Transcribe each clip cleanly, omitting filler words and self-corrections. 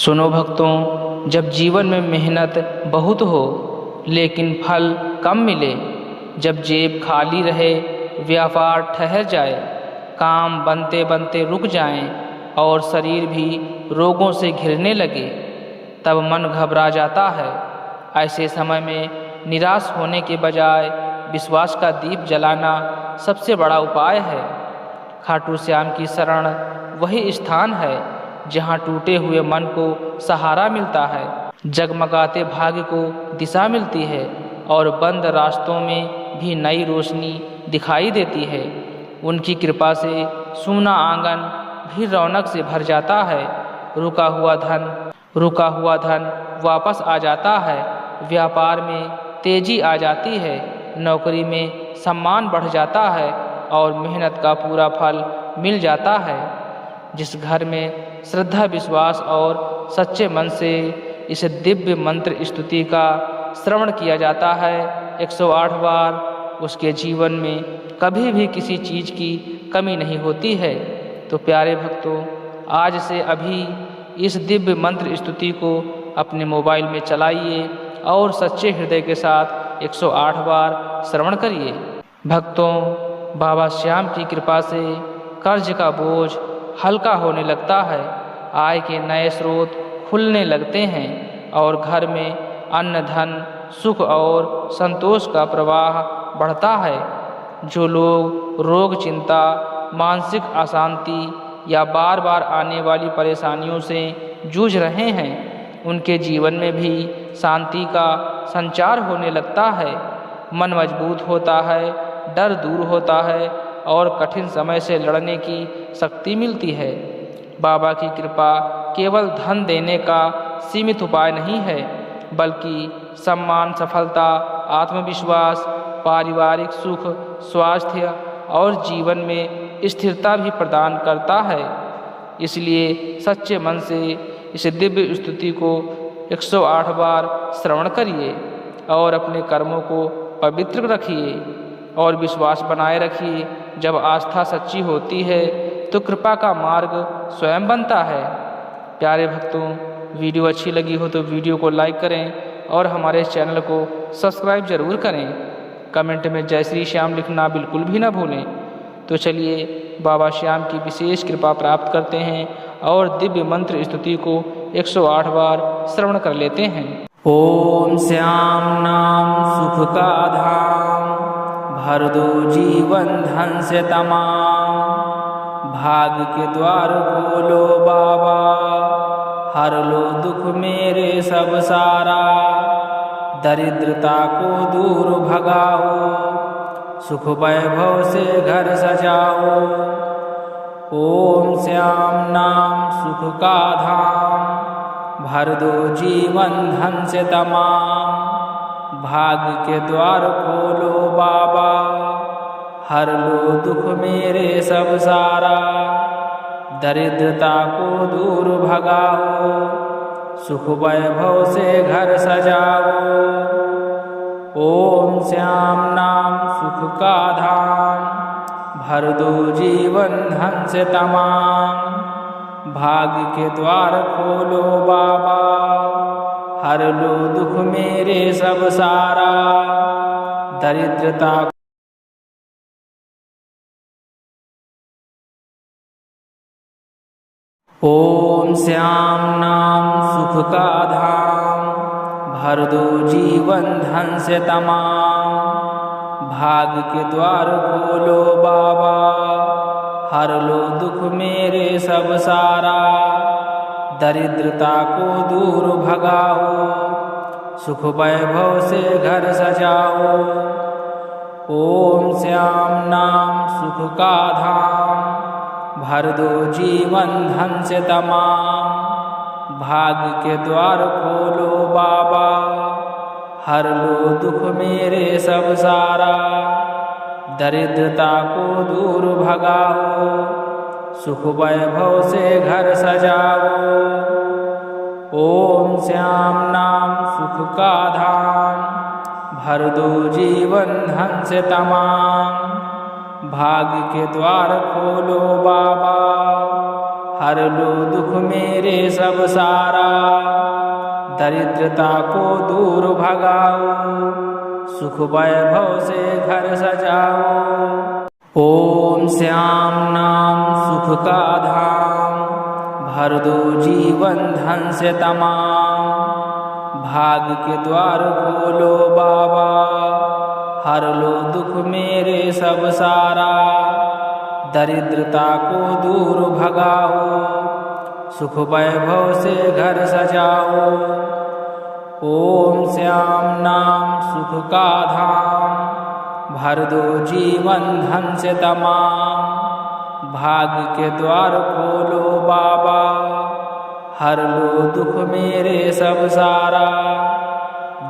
सुनो भक्तों, जब जीवन में मेहनत बहुत हो लेकिन फल कम मिले, जब जेब खाली रहे, व्यापार ठहर जाए, काम बनते बनते रुक जाएं और शरीर भी रोगों से घिरने लगे, तब मन घबरा जाता है। ऐसे समय में निराश होने के बजाय विश्वास का दीप जलाना सबसे बड़ा उपाय है। खाटू श्याम की शरण वही स्थान है जहाँ टूटे हुए मन को सहारा मिलता है, जगमगाते भाग्य को दिशा मिलती है और बंद रास्तों में भी नई रोशनी दिखाई देती है। उनकी कृपा से सूना आंगन भी रौनक से भर जाता है। रुका हुआ धन वापस आ जाता है, व्यापार में तेजी आ जाती है, नौकरी में सम्मान बढ़ जाता है और मेहनत का पूरा फल मिल जाता है। जिस घर में श्रद्धा, विश्वास और सच्चे मन से इस दिव्य मंत्र स्तुति का श्रवण किया जाता है 108 बार, उसके जीवन में कभी भी किसी चीज़ की कमी नहीं होती है। तो प्यारे भक्तों, आज से अभी इस दिव्य मंत्र स्तुति को अपने मोबाइल में चलाइए और सच्चे हृदय के साथ 108 बार श्रवण करिए। भक्तों, बाबा श्याम की कृपा से कर्ज का बोझ हल्का होने लगता है, आय के नए स्रोत खुलने लगते हैं और घर में अन्न, धन, सुख और संतोष का प्रवाह बढ़ता है। जो लोग रोग, चिंता, मानसिक अशांति या बार बार आने वाली परेशानियों से जूझ रहे हैं, उनके जीवन में भी शांति का संचार होने लगता है। मन मजबूत होता है, डर दूर होता है और कठिन समय से लड़ने की शक्ति मिलती है। बाबा की कृपा केवल धन देने का सीमित उपाय नहीं है, बल्कि सम्मान, सफलता, आत्मविश्वास, पारिवारिक सुख, स्वास्थ्य और जीवन में स्थिरता भी प्रदान करता है। इसलिए सच्चे मन से इस दिव्य स्तुति को 108 बार श्रवण करिए और अपने कर्मों को पवित्र रखिए और विश्वास बनाए रखिए। जब आस्था सच्ची होती है तो कृपा का मार्ग स्वयं बनता है। प्यारे भक्तों, वीडियो अच्छी लगी हो तो वीडियो को लाइक करें और हमारे चैनल को सब्सक्राइब जरूर करें। कमेंट में जय श्री श्याम लिखना बिल्कुल भी ना भूलें। तो चलिए बाबा श्याम की विशेष कृपा प्राप्त करते हैं और दिव्य मंत्र स्तुति को 108 बार श्रवण कर लेते हैं। ओम श्याम नाम सुख का धाम, भर दो जीवन धन से तमाम, भाग्य के द्वार खोलो बाबा, हर लो दुख मेरे सब सारा, दरिद्रता को दूर भगाओ, सुख वैभव से घर सजाओ। ओम श्याम नाम सुख का धाम, भर दो जीवन धन से तमाम, भाग्य के द्वार खोलो बाबा, हर लो दुख मेरे सब सारा, दरिद्रता को दूर भगाओ, सुख वैभव से घर सजाओ। ओम श्याम नाम सुख का धाम, भर दो जीवन धन से तमाम, भाग्य के द्वार खोलो बाबा, हर लो दुख मेरे सब सारा, दरिद्रता। ओम श्याम नाम सुख का धाम, भर दो जीवन धन से तमाम, भाग्य के द्वार खोलो बाबा, हर लो दुख मेरे सब सारा, दरिद्रता को दूर भगाओ, सुख वैभव से घर सजाओ। ओम श्याम नाम सुख का धाम, भर दो जीवन धन से तमाम, भाग्य के द्वार खोलो बाबा, हर लो दुख मेरे सब सारा, दरिद्रता को दूर भगाओ, सुख वैभव से घर सजाओ। ओम श्याम नाम सुख का धाम, भर दो जीवन धन से तमाम, भाग्य के द्वार खोलो बाबा, हर लो दुख मेरे सब सारा। दरिद्रता को दूर भगाओ, सुख वैभव से घर सजाओ। ओम श्याम नाम सुख का धाम, भर दो जीवन धन से तमाम। भाग्य के द्वार खोलो बाबा, हर लो दुख मेरे सब सारा। दरिद्रता को दूर भगाओ, सुख वैभव से घर सजाओ। ओम श्याम नाम सुख का धाम, भर दो जीवन धन से तमाम। भाग्य के द्वार खोलो बाबा, हर लो दुख मेरे सब सारा।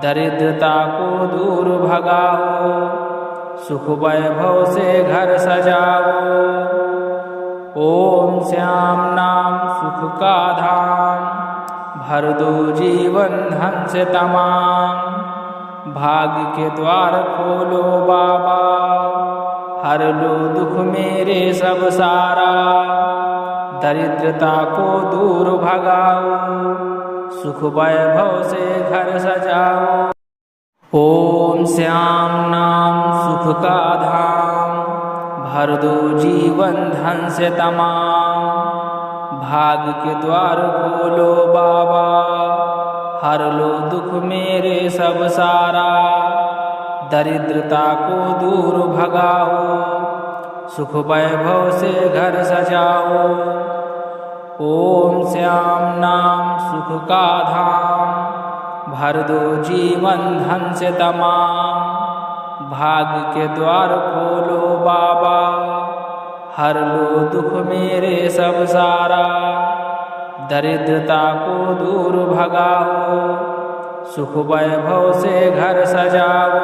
दरिद्रता को दूर भगाओ, सुख वैभव से घर सजाओ। ओम श्याम नाम सुख का धाम, भर दो जीवन धन से तमाम। भाग्य के द्वार खोलो बाबा, हर लो दुख मेरे सब सारा। दरिद्रता को दूर भगाओ, सुख वैभव से घर सजाओ। ओम श्याम नाम सुख का धाम, भर दो जीवन धन से तमाम। भाग्य के द्वार खोलो बाबा, हर लो दुख मेरे सब सारा। दरिद्रता को दूर भगाओ, सुख वैभव से घर सजाओ। ओम श्याम नाम सुख का धाम, भर दो जीवन धन से तमाम। भाग्य के द्वार खोलो बाबा, हर लो दुख मेरे सब सारा। दरिद्रता को दूर भगाओ, सुख वैभव से घर सजाओ।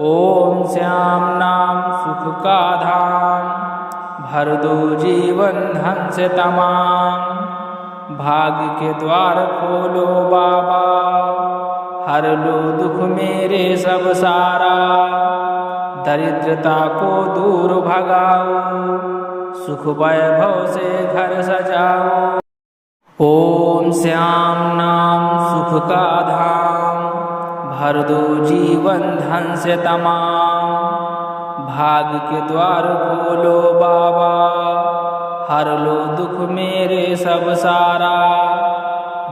ओम श्याम नाम सुख का धाम, भर दो जीवन धन से तमाम। भाग्य के द्वार खोलो बाबा, हर लो दुख मेरे सब सारा। दरिद्रता को दूर भगाओ, सुख वैभव से घर सजाओ। ओम श्याम नाम सुख का धाम, भर दो जीवन धन से तमाम। भाग्य के द्वार खोलो बाबा, हर लो दुख मेरे सब सारा।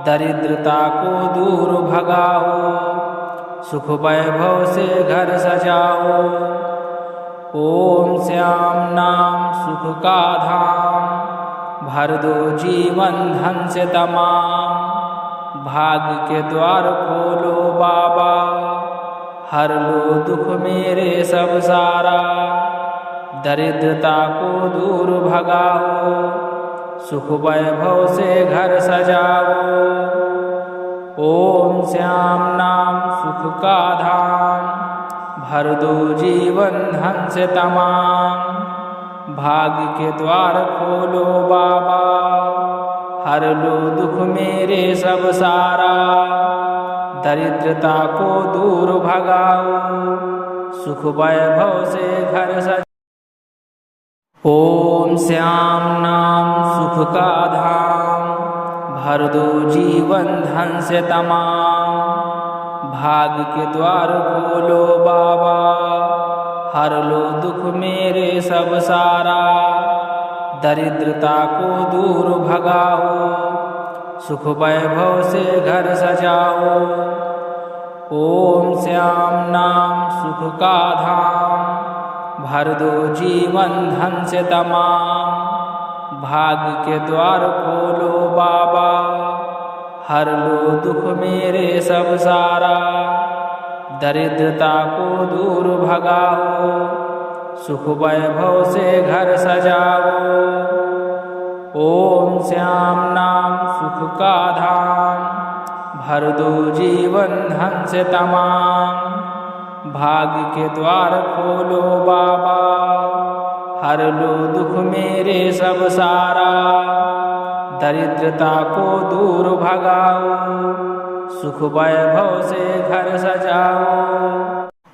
दरिद्रता को दूर भगाओ, सुख वैभव से घर सजाओ। ओम श्याम नाम सुख का धाम, भर दो जीवन धन से तमाम। भाग्य के द्वार खोलो बाबा, हर लो दुख मेरे सब सारा। दरिद्रता को दूर भगाओ, सुख वैभव से घर सजाओ। ओम श्याम नाम सुख का धाम, भर दो जीवन धन से तमाम। भाग्य के द्वार खोलो बाबा, हर लो दुख मेरे सब सारा। दरिद्रता को दूर भगाओ, सुख वैभव से घर सजाओ। ओम श्याम नाम सुख का धाम, भर दो जीवन धन से तमाम। भाग्य के द्वार खोलो बाबा, हर लो दुख मेरे सब सारा। दरिद्रता को दूर भगाओ, सुख वैभव से घर सजाओ। ओम श्याम नाम सुख का धाम, भर दो जीवन धन से तमाम। भाग्य के द्वार खोलो बाबा, हर लो दुख मेरे सब सारा। दरिद्रता को दूर भगाओ, सुख वैभव से घर सजाओ। ओम श्याम नाम सुख का धाम, भर दो जीवन धन से तमाम। भाग्य के द्वार खोलो बाबा, हर लो दुख मेरे सब सारा। दरिद्रता को दूर भगाओ, सुख वैभव से घर सजाओ।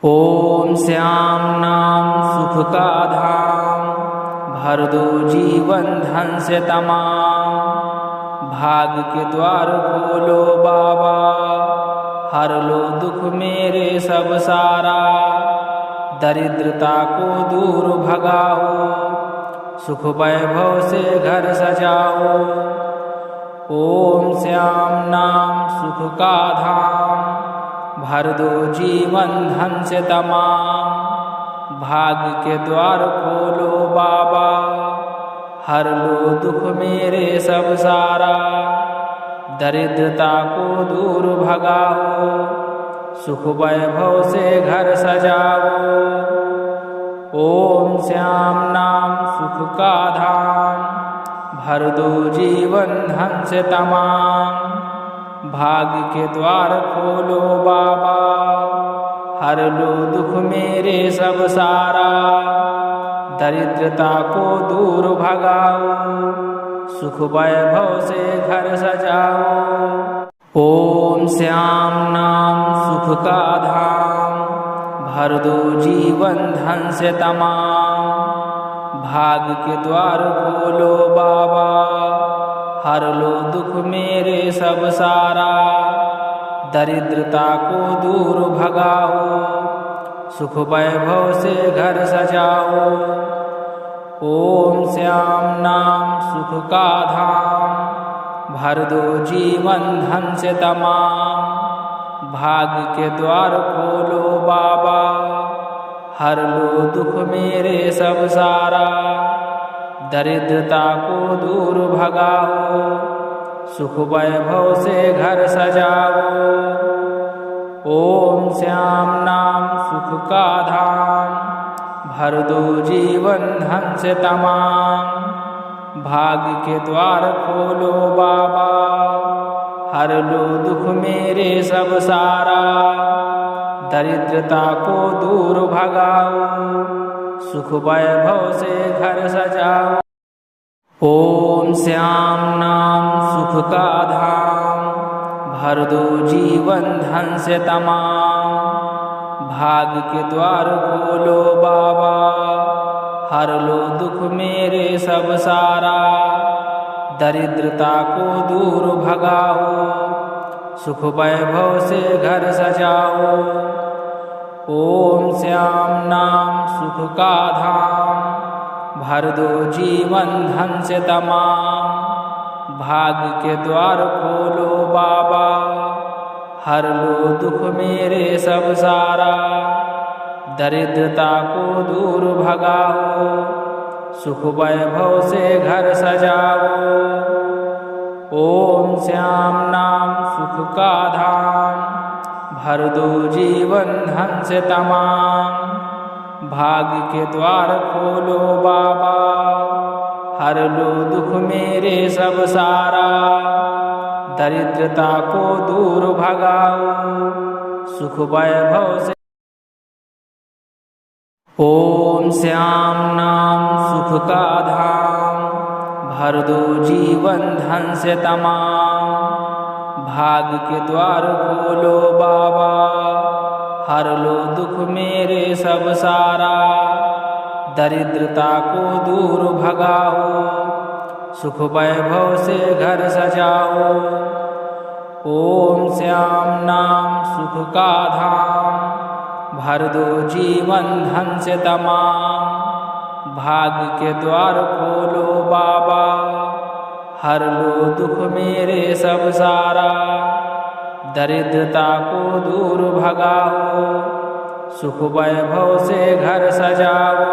ओम श्याम नाम सुख का धाम, भर दो जीवन धन से तमाम। भाग्य के द्वार खोलो बाबा, हर लो दुख मेरे सब सारा। दरिद्रता को दूर भगाओ, सुख वैभव से घर सजाओ। ओम श्याम नाम सुख का धाम, भर दो जीवन धन से तमाम। भाग्य के द्वार खोलो बाबा, हर लो दुख मेरे सब सारा। दरिद्रता को दूर भगाओ, सुख वैभव से घर सजाओ। ओम श्याम नाम सुख का धाम, भर दो जीवन धन से तमाम। भाग्य के द्वार खोलो बाबा, हर लो दुख मेरे सब सारा। दरिद्रता को दूर भगाओ, सुख वैभव से घर सजाओ। ओम श्याम नाम सुख का धाम, भर दो जीवन धन से तमाम। भाग्य के द्वार खोलो बाबा, हर लो दुख मेरे सब सारा। दरिद्रता को दूर भगाओ, सुख वैभव से घर सजाओ। ओम श्याम नाम सुख का धाम, भर दो जीवन धन से तमाम। भाग्य के द्वार खोलो बाबा, हर लो दुख मेरे सब सारा। दरिद्रता को दूर भगाओ, सुख वैभव से घर सजाओ। ओम श्याम नाम सुख का धाम, भर दो जीवन धन से तमाम। भाग्य के द्वार खोलो बाबा, हर लो दुख मेरे सब सारा। दरिद्रता को दूर भगाओ, सुख वैभव से घर सजाओ। ओम श्याम नाम सुख का धाम, भर दो जीवन धन से तमाम। भाग्य के द्वार खोलो बाबा, हर लो दुख मेरे सब सारा। दरिद्रता को दूर भगाओ, सुख वैभव से घर सजाओ। ओम श्याम नाम सुख का धाम, भर दो जीवन धन से तमाम। भाग्य के द्वार खोलो बाबा, हर लो दुख मेरे सब सारा। दरिद्रता को दूर भगाओ, सुख वैभव से घर सजाओ। ओम श्याम नाम सुख का धाम, भर दो जीवन धन से तमाम। भाग्य के द्वार खोलो बाबा, हर लो दुख मेरे सब सारा। दरिद्रता को दूर भगाओ, सुख वैभव से। ओम श्याम नाम सुख का धाम, भर दो जीवन धन से तमाम। भाग्य के द्वार खोलो बाबा, हर लो दुख मेरे सब सारा। दरिद्रता को दूर भगाओ, सुख वैभव से घर सजाओ। ओम श्याम नाम सुख का धाम, भर दो जीवन धन से तमाम। भाग्य के द्वार खोलो बाबा, हर लो दुख मेरे सब सारा। दरिद्रता को दूर भगाओ, सुख वैभव से घर सजाओ।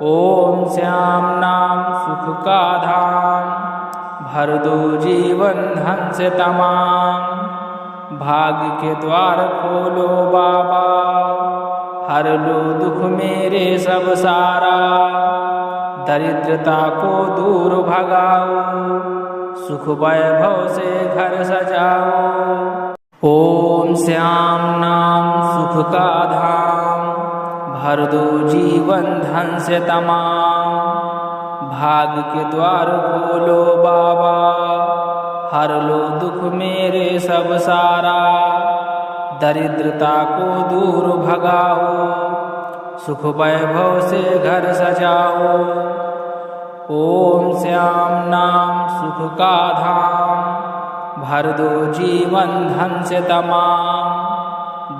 ओम श्याम नाम सुख का धाम, भर दो जीवन धन से तमाम। भाग्य के द्वार खोलो बाबा, हर लो दुख मेरे सब सारा। दरिद्रता को दूर भगाओ, सुख वैभव से घर सजाओ। ओम श्याम नाम सुख का धाम, भर दो जीवन धन से तमाम। भाग्य के द्वार खोलो बाबा, हर लो दुख मेरे सब सारा। दरिद्रता को दूर भगाओ, सुख वैभव से घर सजाओ। ओम श्याम नाम सुख का धाम, भर दो जीवन धन से तमाम।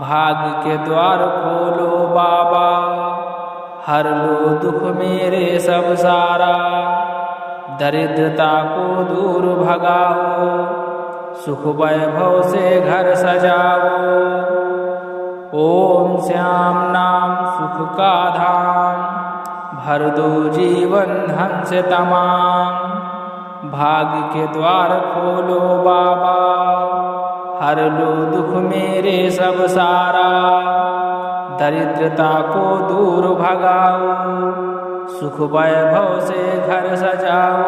भाग्य के द्वार खोलो बाबा, हर लो दुख मेरे सब सारा। दरिद्रता को दूर भगाओ, सुख वैभव से घर सजाओ। ओम श्याम नाम सुख का धाम, भर दो जीवन धन से तमाम। भाग्य के द्वार खोलो बाबा, हर लो दुख मेरे सब सारा। दरिद्रता को दूर भगाओ, सुख वैभव से घर सजाओ।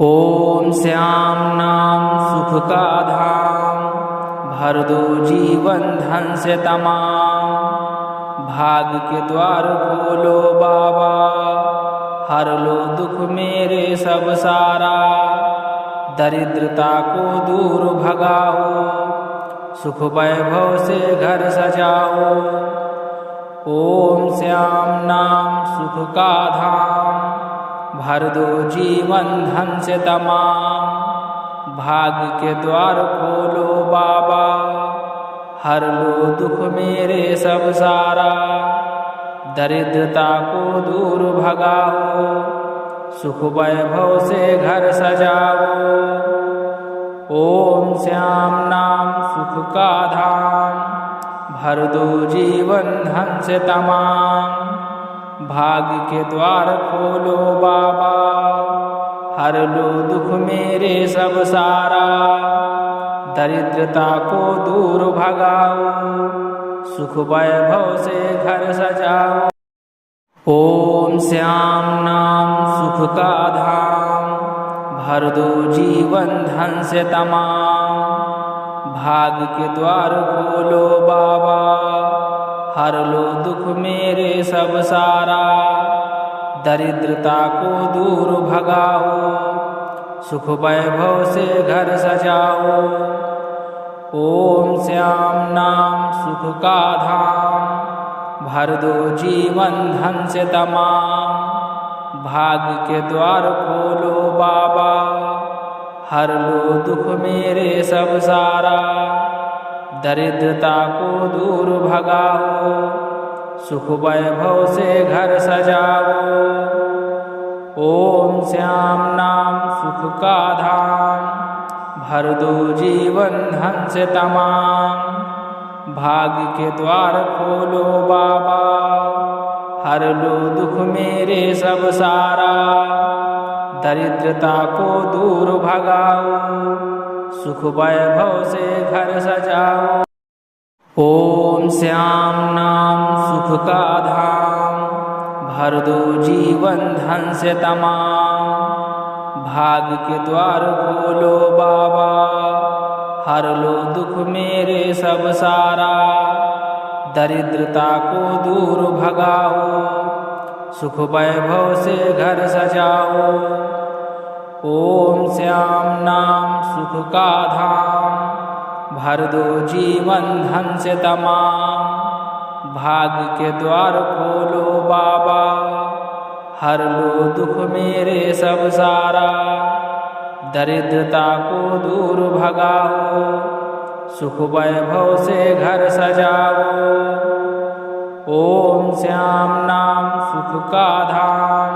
ओम श्याम नाम सुख का धाम, भर दो जीवन धन से तमाम। भाग्य के द्वार खोलो बाबा, हर लो दुख मेरे सब सारा। दरिद्रता को दूर भगाओ, सुख वैभव से घर सजाओ। ओम श्याम नाम सुख का धाम, भर दो जीवन धन से तमाम। भाग्य के द्वार खोलो बाबा, हर लो दुख मेरे सब सारा। दरिद्रता को दूर भगाओ, सुख वैभव से घर सजाओ। ओम श्याम नाम सुख का धाम, भर दो जीवन धन से तमाम। भाग्य के द्वार खोलो बाबा, हर लो दुख मेरे सब सारा। दरिद्रता को दूर भगाओ, सुख वैभव से घर सजाओ। ओम श्याम नाम सुख का धाम, भर दो जीवन धन से तमाम। भाग्य के द्वार खोलो बाबा, हर लो दुख मेरे सब सारा। दरिद्रता को दूर भगाओ, सुख वैभव से घर सजाओ। ओम श्याम नाम सुख का धाम, भर दो जीवन धन से तमाम। भाग्य के द्वार खोलो बाबा, हर लो दुख मेरे सब सारा। दरिद्रता को दूर भगाओ, सुख वैभव से घर सजाओ। ओम श्याम नाम सुख का धाम, भर दो जीवन धन से तमाम। भाग्य के द्वार खोलो बाबा, हर लो दुख मेरे सब सारा। दरिद्रता को दूर भगाओ, सुख वैभव से घर सजाओ। ओम श्याम नाम सुख का धाम, भर दो जीवन धन से तमाम। भाग्य के द्वार खोलो बाबा, हर लो दुख मेरे सब सारा। दरिद्रता को दूर भगाओ, सुख वैभव से घर सजाओ। ओम श्याम नाम सुख का धाम, भर दो जीवन धन से तमाम। भाग्य के द्वार खोलो बाबा, हर लो दुख मेरे सब सारा। दरिद्रता को दूर भगाओ, सुख वैभव से घर सजाओ। ओम श्याम नाम सुख का धाम,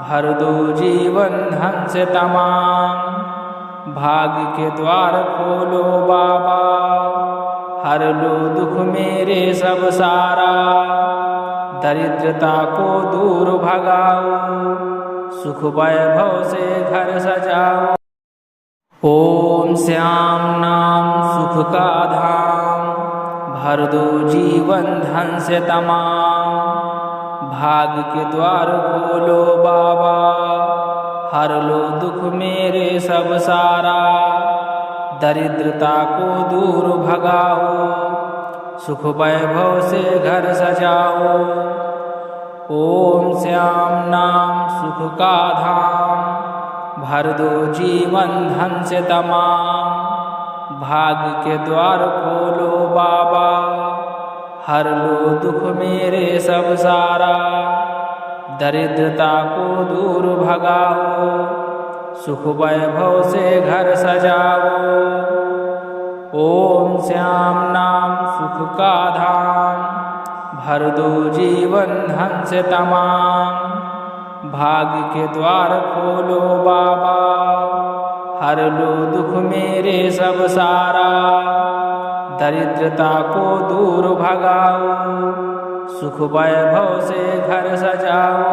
भर दो जीवन धन से तमाम। भाग्य के द्वार खोलो बाबा, हर लो दुख मेरे सब सारा। दरिद्रता को दूर भगाओ, सुख वैभव से घर सजाओ। ओम श्याम नाम सुख का धाम, भर दो जीवन धन से तमाम। भाग्य के द्वार खोलो बाबा, हर लो दुख मेरे सब सारा। दरिद्रता को दूर भगाओ, सुख वैभव से घर सजाओ। ओम श्याम नाम सुख का धाम, भर दो जीवन धन से तमाम। भाग्य के द्वार खोलो बाबा, हर लो दुख मेरे सब सारा। दरिद्रता को दूर भगाओ, सुख वैभव से घर सजाओ। ओम श्याम नाम सुख का धाम, भर दो जीवन धन से तमाम। भाग्य के द्वार खोलो बाबा, हर लो दुख मेरे सब सारा। दरिद्रता को दूर भगाओ, सुख वैभव से घर सजाओ।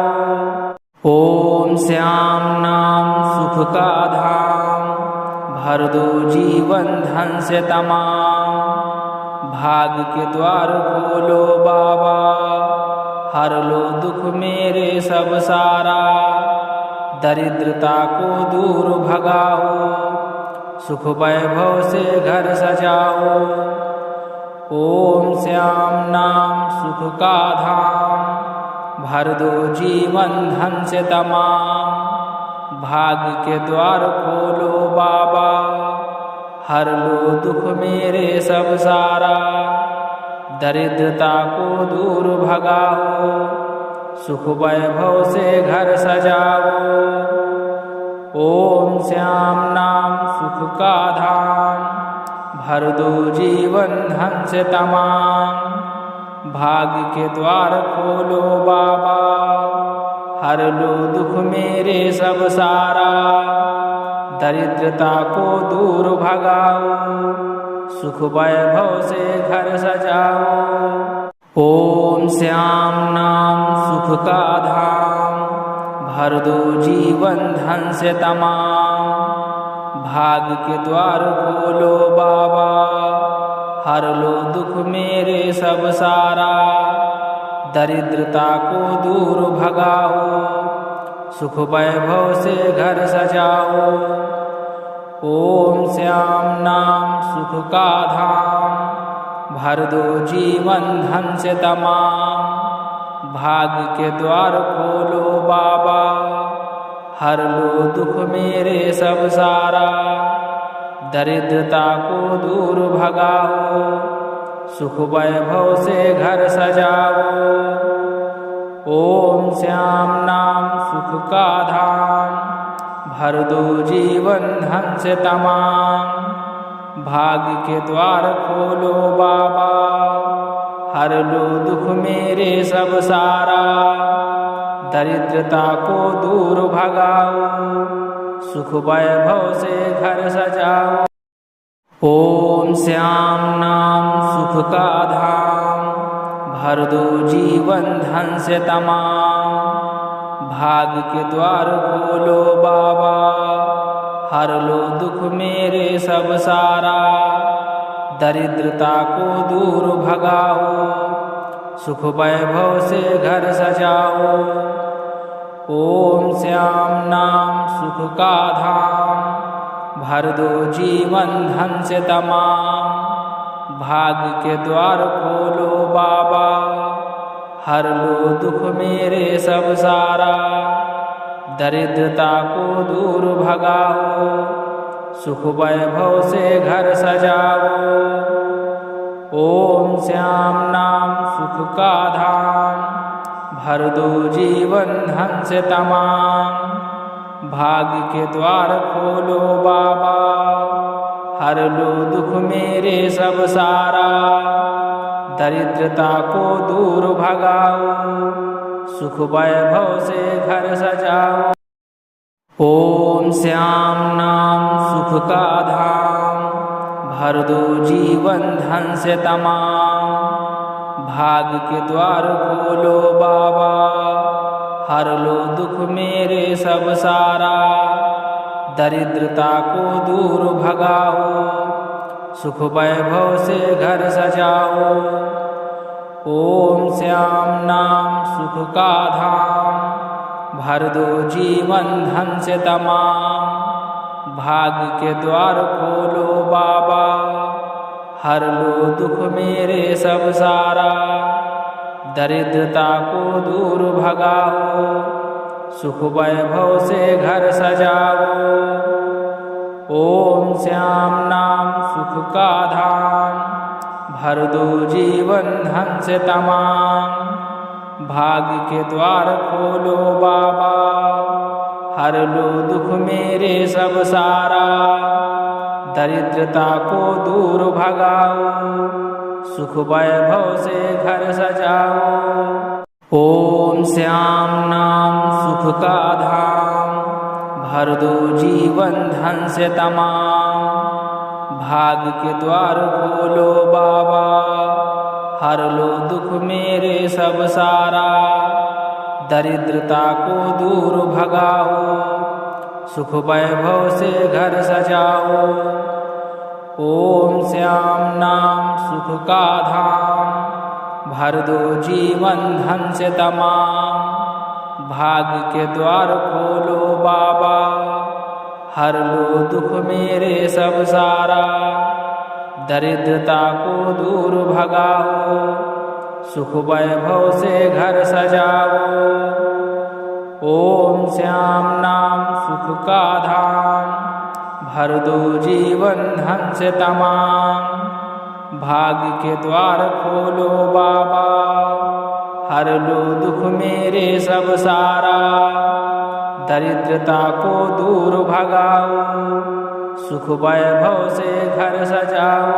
ओम श्याम नाम सुख का धाम, भर दो जीवन धन से तमाम। भाग्य के द्वार खोलो बाबा, हर लो दुख मेरे सब सारा। दरिद्रता को दूर भगाओ, सुख वैभव से घर सजाओ। ओम श्याम नाम सुख का धाम, भर दो जीवन धन से तमाम। भाग्य के द्वार खोलो बाबा, हर लो दुख मेरे सब सारा। दरिद्रता को दूर भगाओ, सुख वैभव से घर सजाओ। ओम श्याम नाम सुख का धाम, भर दो जीवन धन से तमाम। भाग्य के द्वार खोलो बाबा, हर लो दुख मेरे सब सारा। दरिद्रता को दूर भगाओ, सुख वैभव से घर सजाओ। ओम श्याम नाम सुख का धाम, भर दो जीवन धन से तमाम। भाग्य के द्वार खोलो बाबा, हर लो दुख मेरे सब सारा। दरिद्रता को दूर भगाओ, सुख वैभव से घर सजाओ। ओम श्याम नाम सुख का धाम, भर दो जीवन धन से तमाम। भाग्य के द्वार खोलो बाबा, हर लो दुख मेरे सब सारा। दरिद्रता को दूर भगाओ, सुख वैभव से घर सजाओ। ओम श्याम नाम सुख का धाम, भर दो जीवन धन से तमाम। भाग्य के द्वार खोलो बाबा, हर लो दुख मेरे सब सारा। दरिद्रता को दूर भगाओ, सुख वैभव से घर सजाओ। ओम श्याम नाम सुख का धाम, भर दो जीवन धन से तमाम। भाग्य के द्वार खोलो बाबा, हर लो दुख मेरे सब सारा। दरिद्रता को दूर भगाओ, सुख वैभव से घर सजाओ। ओम श्याम नाम सुख का धाम, भर दो जीवन धन से तमाम। भाग्य के द्वार खोलो बाबा, हर लो दुख मेरे सब सारा। दरिद्रता को दूर भगाओ, सुख वैभव से घर सजाओ। ओम श्याम नाम सुख का धाम, भर दो जीवन धन से तमाम। भाग्य के द्वार खोलो बाबा, हर लो दुख मेरे सब सारा। दरिद्रता को दूर भगाओ, सुख वैभव से घर सजाओ। ओम श्याम नाम सुख का धाम, भर दो जीवन धन से तमाम। भाग्य के द्वार खोलो बाबा, हर लो दुख मेरे सब सारा। दरिद्रता को दूर भगाओ, सुख वैभव से घर सजाओ। ओम श्याम नाम सुख का धाम, भर दो जीवन धन से तमाम। भाग्य के द्वार खोलो बाबा, हर लो दुख मेरे सब सारा। दरिद्रता को दूर भगाओ, सुख वैभव से घर सजाओ। ओम श्याम नाम सुख का धाम, भर दो जीवन धन से तमाम। भाग्य के द्वार खोलो बाबा, हर लो दुख मेरे सब सारा। दरिद्रता को दूर भगाओ, सुख वैभव से घर सजाओ। ओम श्याम नाम सुख का धाम, भर दो जीवन धन से तमाम। भाग्य के द्वार खोलो बाबा, हर लो दुख मेरे सब सारा। दरिद्रता को दूर भगाओ, सुख वैभव से घर सजाओ। ओम श्याम नाम सुख का धाम, भर दो जीवन धन से तमाम। भाग्य के द्वार खोलो बाबा, हर लो दुख मेरे सब सारा। दरिद्रता को दूर भगाओ, सुख वैभव से घर सजाओ। ओम श्याम नाम सुख का धाम, भर दो जीवन धन से तमाम। भाग्य के द्वार खोलो बाबा, हर लो दुख मेरे सब सारा। दरिद्रता को दूर भगाओ, सुख वैभव से घर सजाओ।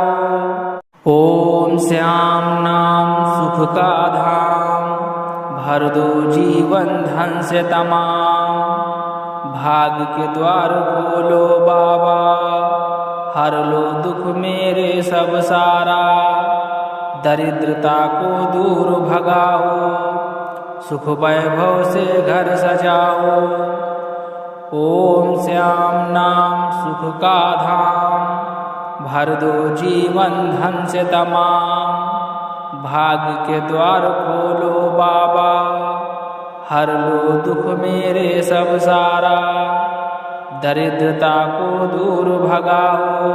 ओम श्याम नाम सुख का धाम, भर दो जीवन धन से तमाम। भाग्य के द्वार खोलो बाबा, हर लो दुख मेरे सब सारा। दरिद्रता को दूर भगाओ, सुख वैभव से घर सजाओ। ओम श्याम नाम सुख का धाम, भर दो जीवन धन से तमाम। भाग्य के द्वार खोलो बाबा, हर लो दुख मेरे सब सारा। दरिद्रता को दूर भगाओ,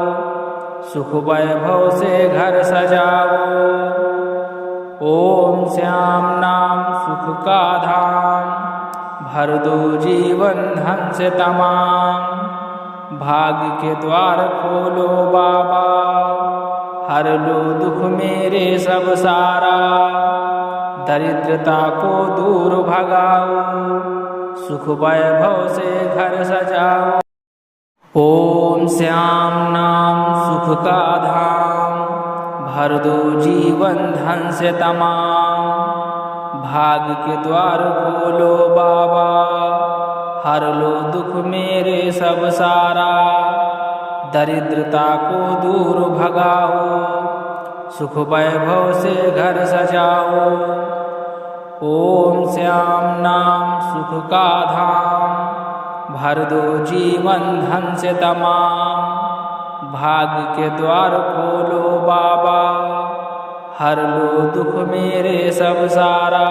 सुख वैभव से घर सजाओ। ओम श्याम नाम सुख का धाम, भर दो जीवन धन से तमाम। भाग्य के द्वार खोलो बाबा, हर लो दुख मेरे सब सारा। दरिद्रता को दूर भगाओ, सुख वैभव से घर सजाओ। ओम श्याम नाम सुख का धाम, भर दो जीवन धन से तमाम। भाग्य के द्वार खोलो बाबा, हर लो दुख मेरे सब सारा। दरिद्रता को दूर भगाओ, सुख वैभव से घर सजाओ। ओम श्याम नाम सुख का धाम, भर दो जीवन धन से तमाम। भाग्य के द्वार खोलो बाबा, हर लो दुख मेरे सब सारा।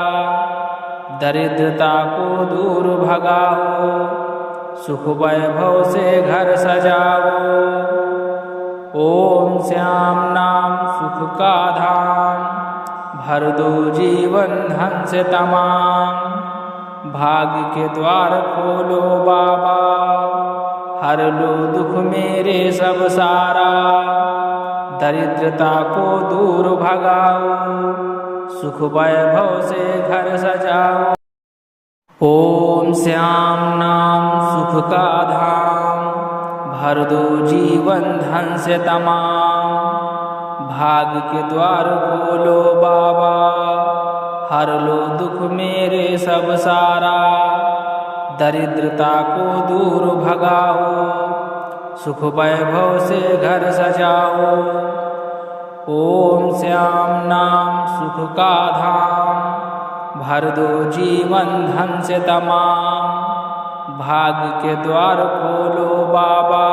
दरिद्रता को दूर भगाओ, सुख वैभव से घर सजाओ। ओम श्याम नाम सुख का धाम, भर दो जीवन धन से तमाम। भाग्य के द्वार खोलो बाबा, हर लो दुख मेरे सब सारा। दरिद्रता को दूर भगाओ, सुख वैभव से घर सजाओ। ओम श्याम नाम सुख का धाम, भर दो जीवन धन से तमाम। भाग्य के द्वार खोलो बाबा, हर लो दुख मेरे सब सारा। दरिद्रता को दूर भगाओ, सुख वैभव से घर सजाओ। ओम श्याम नाम सुख का धाम, भर दो जीवन धन से तमाम। भाग्य के द्वार खोलो बाबा,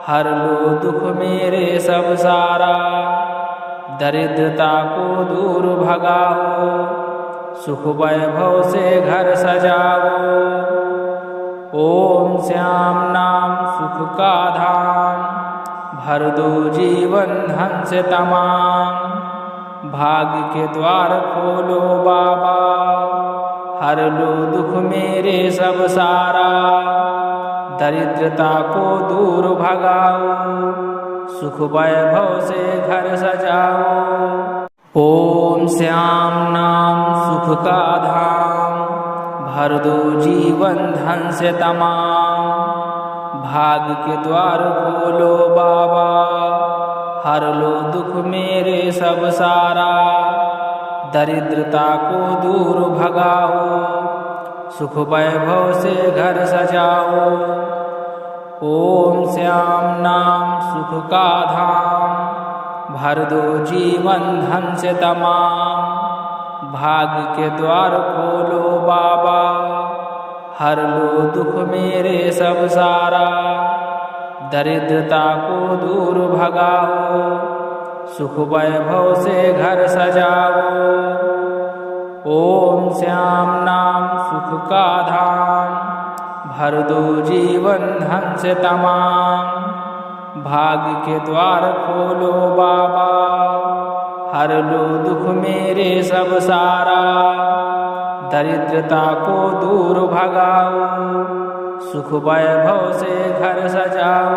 हर लो दुख मेरे सब सारा। दरिद्रता को दूर भगाओ, सुख वैभव से घर सजाओ। ओम श्याम नाम सुख का धाम, भर दो जीवन धन से तमाम। भाग्य के द्वार खोलो बाबा, हर लो दुख मेरे सब सारा। दरिद्रता को दूर भगाओ, सुख वैभव से घर सजाओ। ओम श्याम नाम सुख का धाम, भर दो जीवन धन से तमाम। भाग्य के द्वार खोलो बाबा, हर लो दुख मेरे सब सारा। दरिद्रता को दूर भगाओ, सुख वैभव से घर सजाओ। ओम श्याम नाम सुख का धाम, भर दो जीवन धन से तमाम। भाग्य के द्वार खोलो बाबा, हर लो दुख मेरे सब सारा। दरिद्रता को दूर भगाओ, सुख वैभव से घर सजाओ। ओम श्याम नाम सुख का धाम, भर दो जीवन धन से तमाम। भाग्य के द्वार खोलो बाबा, हर लो दुख मेरे सब सारा। दरिद्रता को दूर भगाओ, सुख वैभव से घर सजाओ।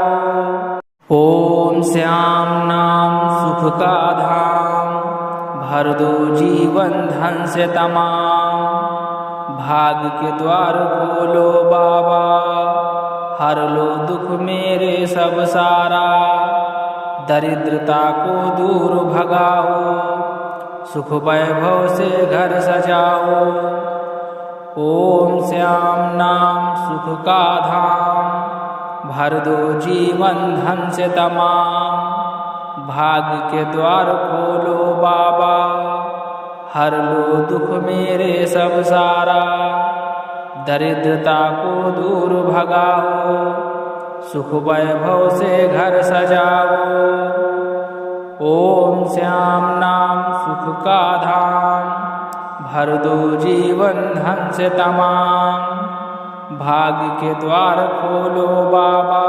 ओम श्याम नाम सुख का धाम, भर दो जीवन धन से तमाम। भाग्य के द्वार खोलो बाबा, हर लो दुख मेरे सब सारा। दरिद्रता को दूर भगाओ, सुख वैभव से घर सजाओ। ओम श्याम नाम सुख का धाम, भर दो जीवन धन से तमाम। भाग्य के द्वार खोलो बाबा, हर लो दुख मेरे सब सारा। दरिद्रता को दूर भगाओ, सुख वैभव से घर सजाओ। ओम श्याम नाम सुख का धाम, भर दो जीवन धन से तमाम। भाग्य के द्वार खोलो बाबा,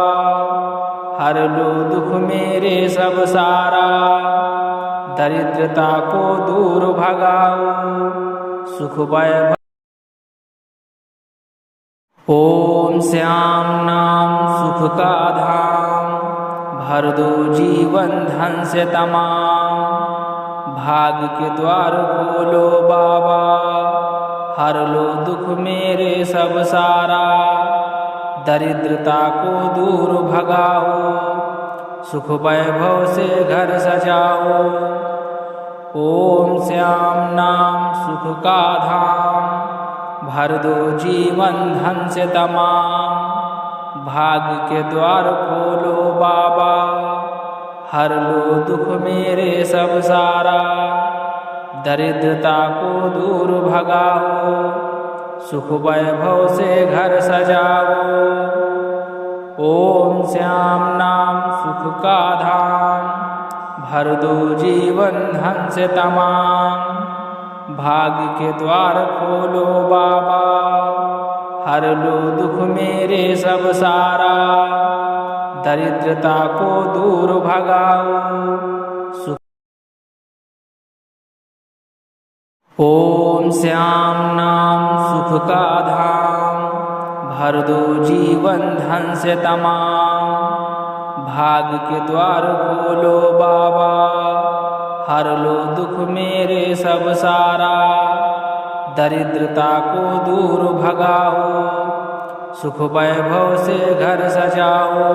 हर लो दुख मेरे सब सारा। दरिद्रता को दूर भगाओ, सुख वैभव। ओम श्याम नाम सुख का धाम, भर दो जीवन धन से तमाम। भाग्य के द्वार खोलो बाबा, हर लो दुख मेरे सब सारा। दरिद्रता को दूर भगाओ, सुख वैभव से घर सजाओ। ओम श्याम नाम सुख का धाम, भर दो जीवन धन से तमाम। भाग्य के द्वार खोलो बाबा, हर लो दुख मेरे सब सारा। दरिद्रता को दूर भगाओ, सुख वैभव से घर सजाओ। ओम श्याम नाम सुख का धाम, भर दो जीवन धन से तमाम। भाग्य के द्वार खोलो बाबा, हर लो दुख मेरे सब सारा। दरिद्रता को दूर भगाओ, सुख। ओम श्याम नाम सुख का धाम, भर दो जीवन धन से तमाम। भाग्य के द्वार खोलो बाबा, हर लो दुख मेरे सब सारा। दरिद्रता को दूर भगाओ, सुख वैभव से घर सजाओ।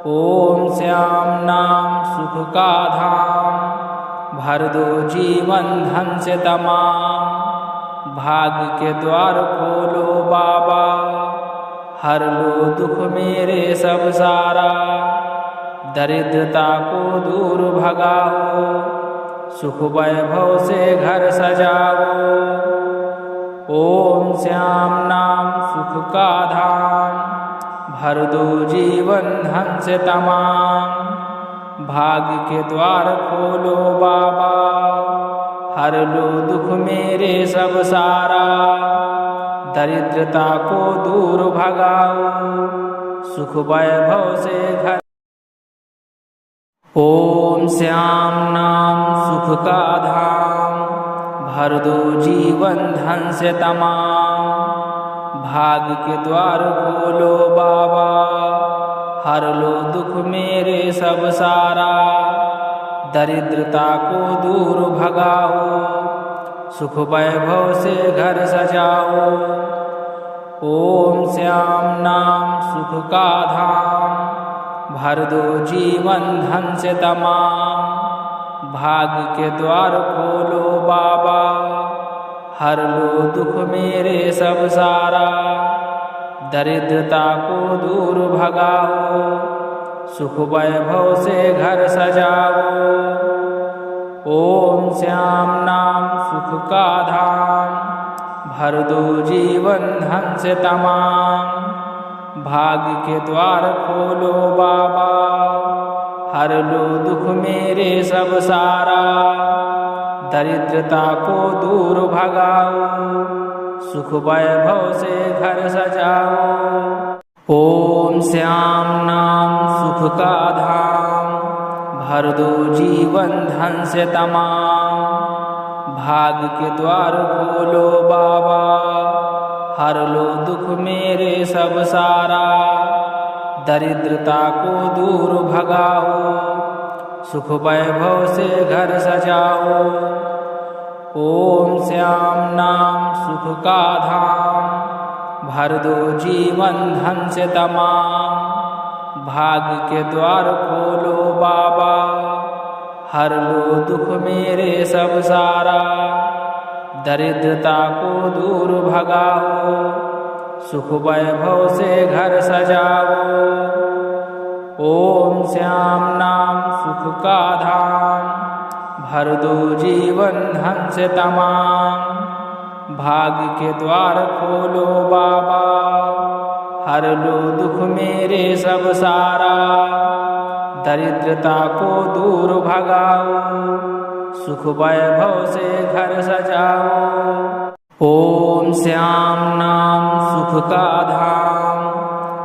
ओम श्याम नाम सुख का धाम, भर दो जीवन धन से तमाम। भाग्य के द्वार खोलो बाबा, हर लो दुख मेरे सब सारा। दरिद्रता को दूर भगाओ, सुख वैभव से घर सजाओ। ओम श्याम नाम सुख का धाम, भर दो जीवन धन से तमाम। भाग्य के द्वार खोलो बाबा, हर लो दुख मेरे सब सारा। दरिद्रता को दूर भगाओ, सुख वैभव से घर। ओम श्याम नाम सुख का धाम, भर दो जीवन धन से तमाम। भाग्य के द्वार खोलो बाबा, हर लो दुख मेरे सब सारा। दरिद्रता को दूर भगाओ, सुख वैभव से घर सजाओ। ओम श्याम नाम सुख का धाम, भर दो जीवन धन से तमाम। भाग्य के द्वार खोलो बाबा, हर लो दुख मेरे सब सारा। दरिद्रता को दूर भगाओ, सुख वैभव से घर सजाओ। ओम श्याम नाम सुख का धाम, भर दो जीवन धन से तमाम। भाग्य के द्वार खोलो बाबा, हर लो दुख मेरे सब सारा। दरिद्रता को दूर भगाओ, सुख वैभव से घर सजाओ। ओम श्याम नाम सुख का धाम, भर दो जीवन धन से तमाम। भाग्य के द्वार खोलो बाबा, हर लो दुख मेरे सब सारा। दरिद्रता को दूर भगाओ, सुख वैभव से घर सजाओ। ओम श्याम नाम सुख का धाम, भर दो जीवन धन से तमाम। भाग्य के द्वार खोलो बाबा, हर लो दुख मेरे सब सारा। दरिद्रता को दूर भगाओ, सुख वैभव से घर सजाओ। ओम श्याम नाम सुख का धाम, भर दो जीवन धन से तमाम। भाग्य के द्वार खोलो बाबा, हर लो दुख मेरे सब सारा। दरिद्रता को दूर भगाओ, सुख वैभव से घर सजाओ। ओम श्याम नाम सुख का धाम,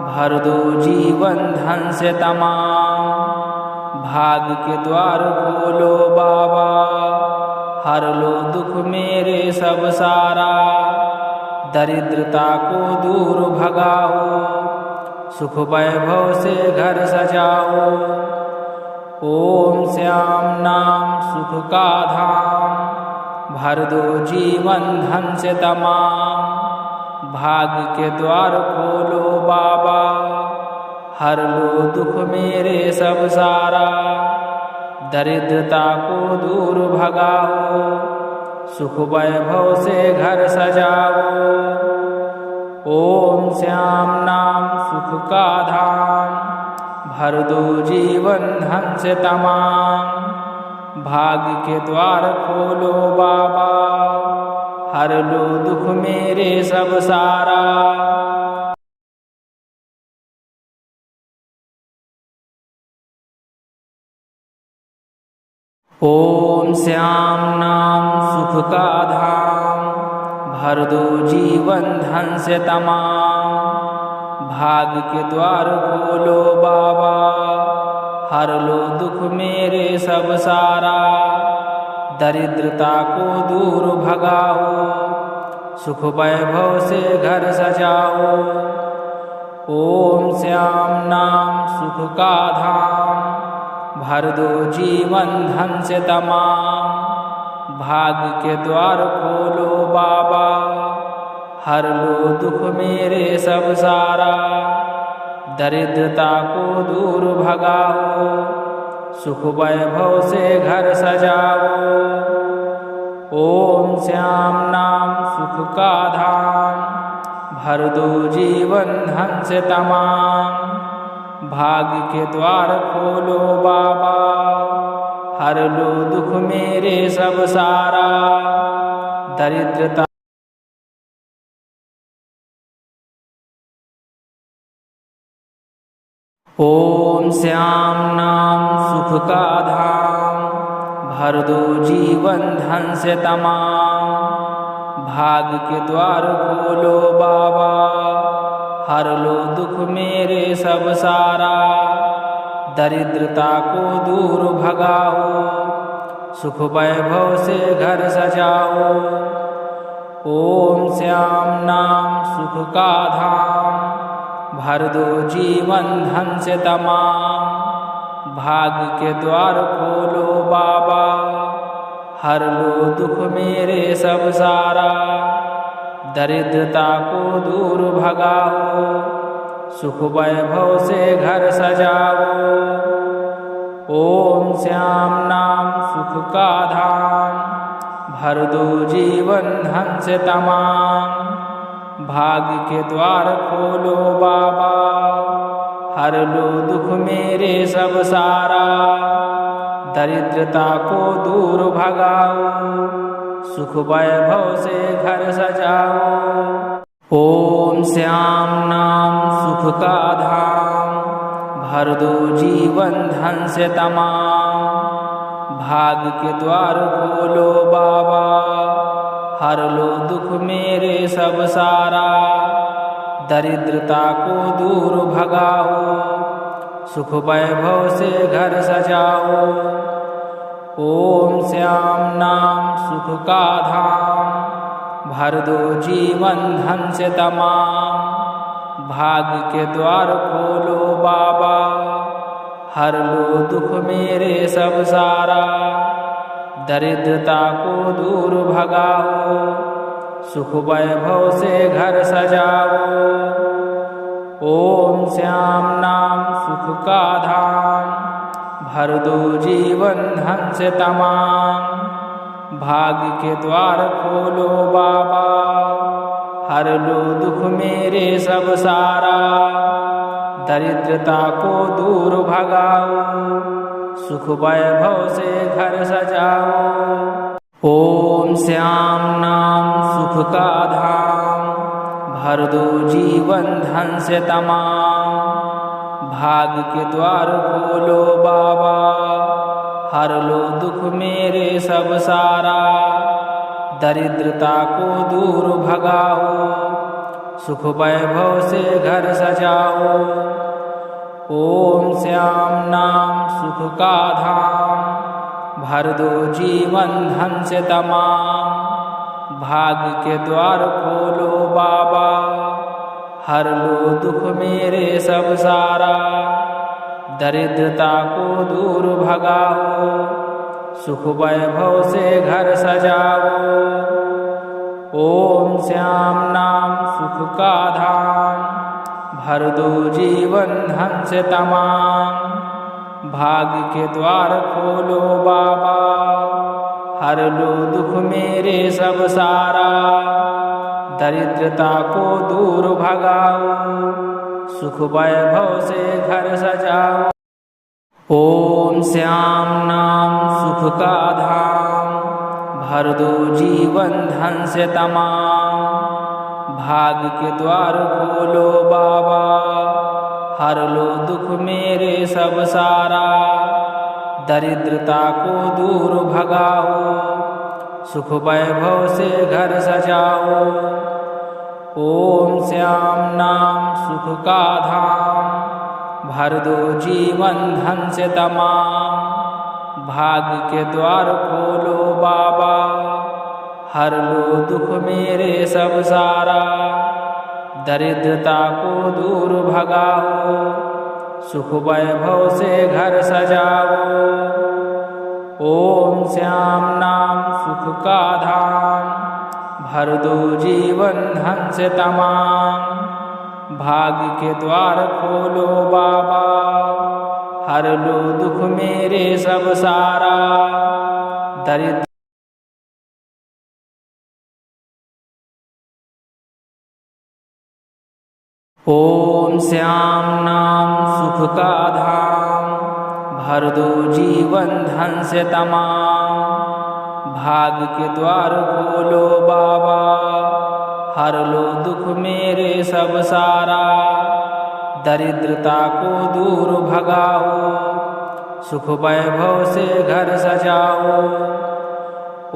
भर दो जीवन धन से तमाम। भाग्य के द्वार खोलो बाबा, हर लो दुख मेरे सब सारा। दरिद्रता को दूर भगाओ, सुख वैभव से घर सजाओ। ओम श्याम नाम सुख का धाम, भर दो जीवन धन से तमाम। भाग्य के द्वार खोलो बाबा, हर लो दुख मेरे सब सारा। दरिद्रता को दूर भगाओ, सुख वैभव से घर सजाओ। ओम श्याम नाम सुख का धाम, भर दो जीवन धन से तमाम। भाग्य के द्वार खोलो बाबा, हर लो दुख मेरे सब सारा। ओम श्याम नाम सुख का धाम, भर दो जीवन धन से तमाम। भाग्य के द्वार खोलो बाबा, हर लो दुख मेरे सब सारा। दरिद्रता को दूर भगाओ, सुख वैभव से घर सजाओ। ओम श्याम नाम सुख का धाम, भर दो जीवन धन से तमाम। भाग्य के द्वार खोलो बाबा, हर लो दुख मेरे सब सारा। दरिद्रता को दूर भगाओ, सुख वैभव से घर सजाओ। ओम श्याम नाम सुख का धाम, भर दो जीवन धन से तमाम। भाग्य के द्वार खोलो बाबा, हर लो दुख मेरे सब सारा। दरिद्रता ओम श्याम नाम सुख का धाम, भर दो जीवन धन से तमाम। भाग्य के द्वार खोलो बाबा, हर लो दुख मेरे सब सारा। दरिद्रता को दूर भगाओ, सुख वैभव से घर सजाओ। ओम श्याम नाम सुख का धाम, भर दो जीवन धन से तमाम। भाग्य के द्वार खोलो बाबा, हर लो दुख मेरे सब सारा। दरिद्रता को दूर भगाओ, सुख वैभव से घर सजाओ। ओम श्याम नाम सुख का धाम, भर दो जीवन धन से तमाम। भाग्य के द्वार खोलो बाबा, हर लो दुख मेरे सब सारा। दरिद्रता को दूर भगाओ, सुख वैभव से घर सजाओ। ओम श्याम नाम सुख का धाम, भर दो जीवन धन से तमाम। भाग्य के द्वार खोलो बाबा, हर लो दुख मेरे सब सारा। दरिद्रता को दूर भगाओ, सुख वैभव से घर सजाओ। ओम श्याम नाम सुख का धाम, भर दो जीवन धन से तमाम। भाग्य के द्वार खोलो बाबा, हर लो दुख मेरे सब सारा। दरिद्रता को दूर भगाओ, सुख वैभव से घर सजाओ। ओम श्याम नाम सुख का धाम, भर दो जीवन धन से तमाम। भाग्य के द्वार खोलो बाबा, हर लो दुख मेरे सब सारा। दरिद्रता को दूर भगाओ, सुख वैभव से घर सजाओ। ओम श्याम नाम सुख का धाम, भर दो जीवन धन से तमाम। भाग्य के द्वार खोलो बाबा, हर लो दुख मेरे सब सारा। दरिद्रता को दूर भगाओ, सुख वैभव से घर सजाओ। ओम श्याम नाम सुख का धाम, भर दो जीवन धन से तमाम। भाग्य के द्वार खोलो बाबा, हर लो दुख मेरे सब सारा। दरिद्रता को दूर भगाओ, सुख वैभव से घर सजाओ। ओम श्याम नाम सुख का धाम, भर दो जीवन धन से तमाम। भाग्य के द्वार खोलो बाबा, हर लो दुख मेरे सब सारा। दरिद्रता को दूर भगाओ, सुख वैभव से घर सजाओ। ओम श्याम नाम सुख का धाम, भर दो जीवन धन से तमाम। भाग्य के द्वार खोलो बाबा, हर लो दुख मेरे सब सारा। दरिद्रता को दूर भगाओ, सुख वैभव से घर सजाओ। ओम श्याम नाम सुख का धाम, भर दो जीवन धन से तमाम। भाग्य के द्वार खोलो बाबा, हर लो दुख मेरे सब सारा। दरिद्रता को दूर भगाओ, सुख वैभव से घर सजाओ। ओम श्याम नाम सुख का धाम, भर दो जीवन धन से तमाम। भाग्य के द्वार खोलो बाबा, हर लो दुख मेरे सब सारा। दरिद्र ओम श्याम नाम सुख का धाम, भर दो जीवन धन से तमाम। भाग्य के द्वार खोलो बाबा, हर लो दुख मेरे सब सारा। दरिद्रता को दूर भगाओ, सुख वैभव से घर सजाओ।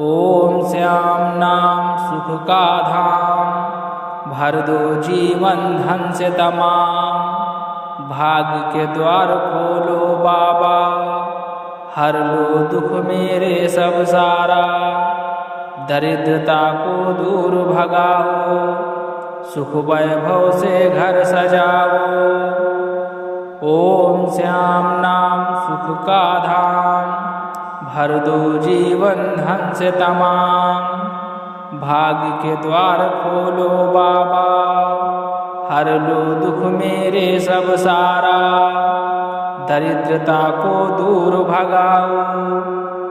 ओम श्याम नाम सुख का धाम, भर दो जीवन धन से तमाम। भाग्य के द्वार खोलो बाबा, हर लो दुख मेरे सब सारा। दरिद्रता को दूर भगाओ, सुख वैभव से घर सजाओ। ओम श्याम नाम सुख का धाम, भर दो जीवन धन से तमाम। भाग्य के द्वार खोलो बाबा, हर लो दुख मेरे सब सारा। दरिद्रता को दूर भगाओ,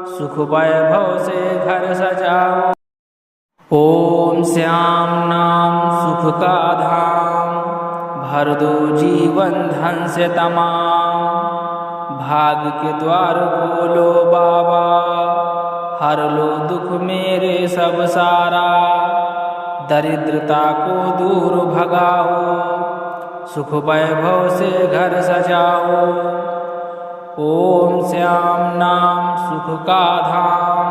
सुख वैभव से घर सजाओ। ओम श्याम नाम सुख का धाम, भर दो जीवन धन से तमाम। भाग्य के द्वार खोलो बाबा, हर लो दुख मेरे सब सारा। दरिद्रता को दूर भगाओ, सुख वैभव से घर सजाओ। ओम श्याम नाम सुख का धाम,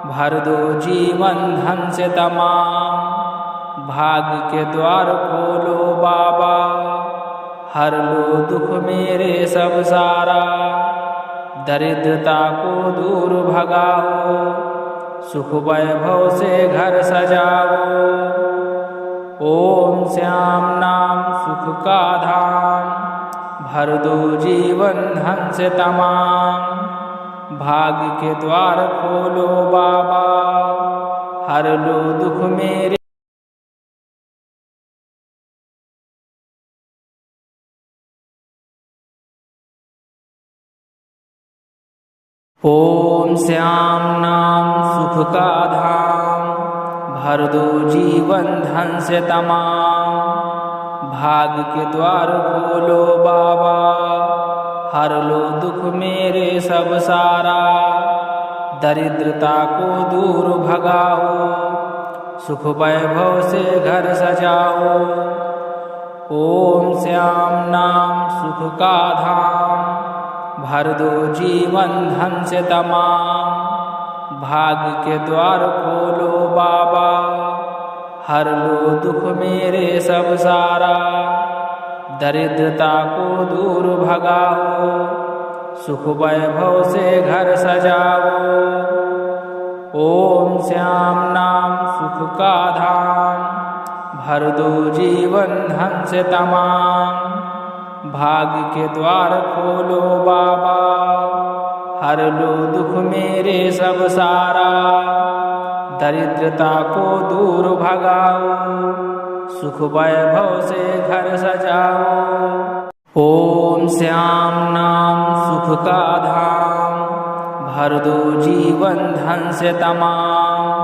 भर दो जीवन धन से तमाम। भाग्य के द्वार खोलो बाबा, हर लो दुख मेरे सब सारा। दरिद्रता को दूर भगाओ, सुख वैभव से घर सजाओ। ओम श्याम नाम सुख का धाम, भर दो जीवन धन से तमाम। भाग्य के द्वार खोलो बाबा, हर लो दुख मेरे। ओम श्याम नाम सुख का धाम, भर दो जीवन धन से तमाम। भाग्य के द्वार खोलो बाबा, हर लो दुख मेरे सब सारा। दरिद्रता को दूर भगाओ, सुख वैभव से घर सजाओ। ओम श्याम नाम सुख का धाम, भर दो जीवन धन से तमाम। भाग्य के द्वार खोलो बाबा, हर लो दुख मेरे सब सारा। दरिद्रता को दूर भगाओ, सुख वैभव से घर सजाओ। ओम श्याम नाम सुख का धाम, भर दो जीवन धन से तमाम। भाग्य के द्वार खोलो बाबा, हर लो दुख मेरे सब सारा। दरिद्रता को दूर भगाओ, सुख वैभव से घर सजाओ। ओम श्याम नाम सुख का धाम, भर दो जीवन धन से तमाम।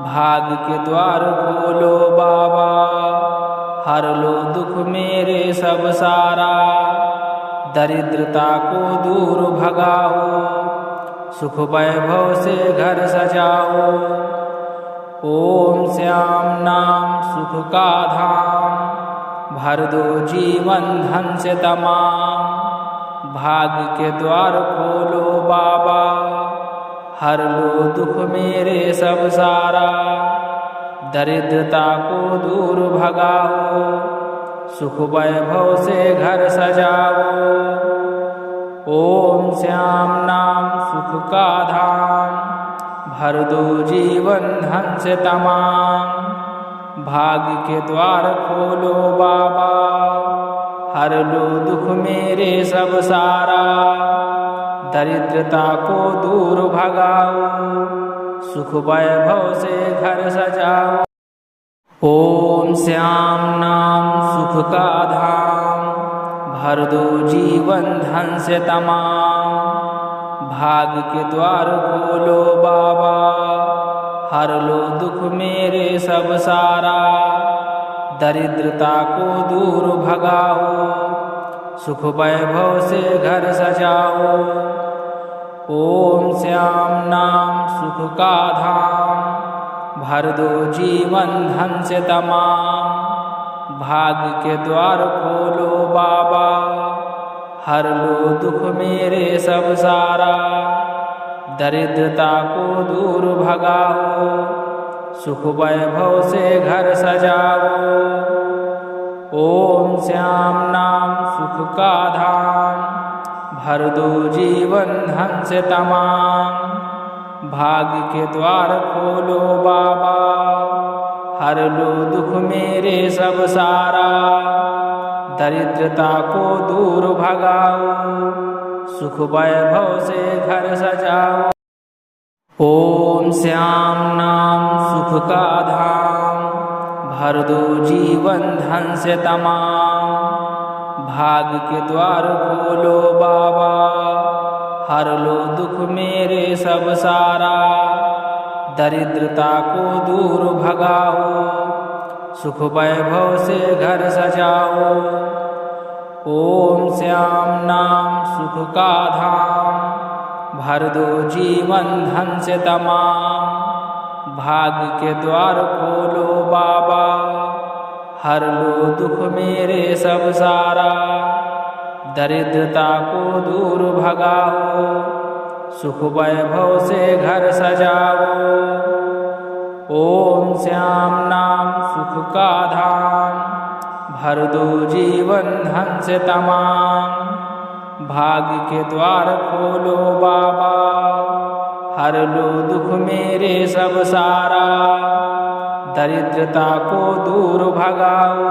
भाग्य के द्वार खोलो बाबा, हर लो दुख मेरे सब सारा। दरिद्रता को दूर भगाओ, सुख वैभव से घर सजाओ। ओम श्याम नाम सुख का धाम, भर दो जीवन धन से तमाम। भाग्य के द्वार खोलो बाबा, हर लो दुख मेरे सब सारा। दरिद्रता को दूर भगाओ, सुख वैभव से घर सजाओ। ओम श्याम नाम सुख का धाम, भर दो जीवन धन से तमाम। भाग्य के द्वार खोलो बाबा, हर लो दुख मेरे सब सारा। दरिद्रता को दूर भगाओ, सुख वैभव से घर सजाओ। ओम श्याम नाम सुख का धाम, भर दो जीवन धन से तमाम। भाग्य के द्वार खोलो बाबा, हर लो दुख मेरे सब सारा। दरिद्रता को दूर भगाओ, सुख वैभव से घर सजाओ। ओम श्याम नाम सुख का धाम, भर दो जीवन धन से तमाम। भाग्य के द्वार खोलो बाबा, हर लो दुख मेरे सब सारा। दरिद्रता को दूर भगाओ, सुख वैभव से घर सजाओ। ओम श्याम नाम सुख का धाम, भर दो जीवन धन से तमाम। भाग्य के द्वार खोलो बाबा, हर लो दुख मेरे सब सारा। दरिद्रता को दूर भगाओ, सुख वैभव से घर सजाओ। ओम श्याम नाम सुख का धाम, भर दो जीवन धन से तमाम। भाग्य के द्वार खोलो बाबा, हर लो दुख मेरे सब सारा। दरिद्रता को दूर भगाओ, सुख वैभव से घर सजाओ। ओम श्याम नाम सुख का धाम, भर दो जीवन धन से तमाम। भाग्य के द्वार खोलो बाबा, हर लो दुख मेरे सब सारा। दरिद्रता को दूर भगाओ, सुख वैभव से घर सजाओ। ओम श्याम नाम सुख का धाम, भर दो जीवन धन से तमाम। भाग्य के द्वार खोलो बाबा, हर लो दुख मेरे सब सारा। दरिद्रता को दूर भगाओ,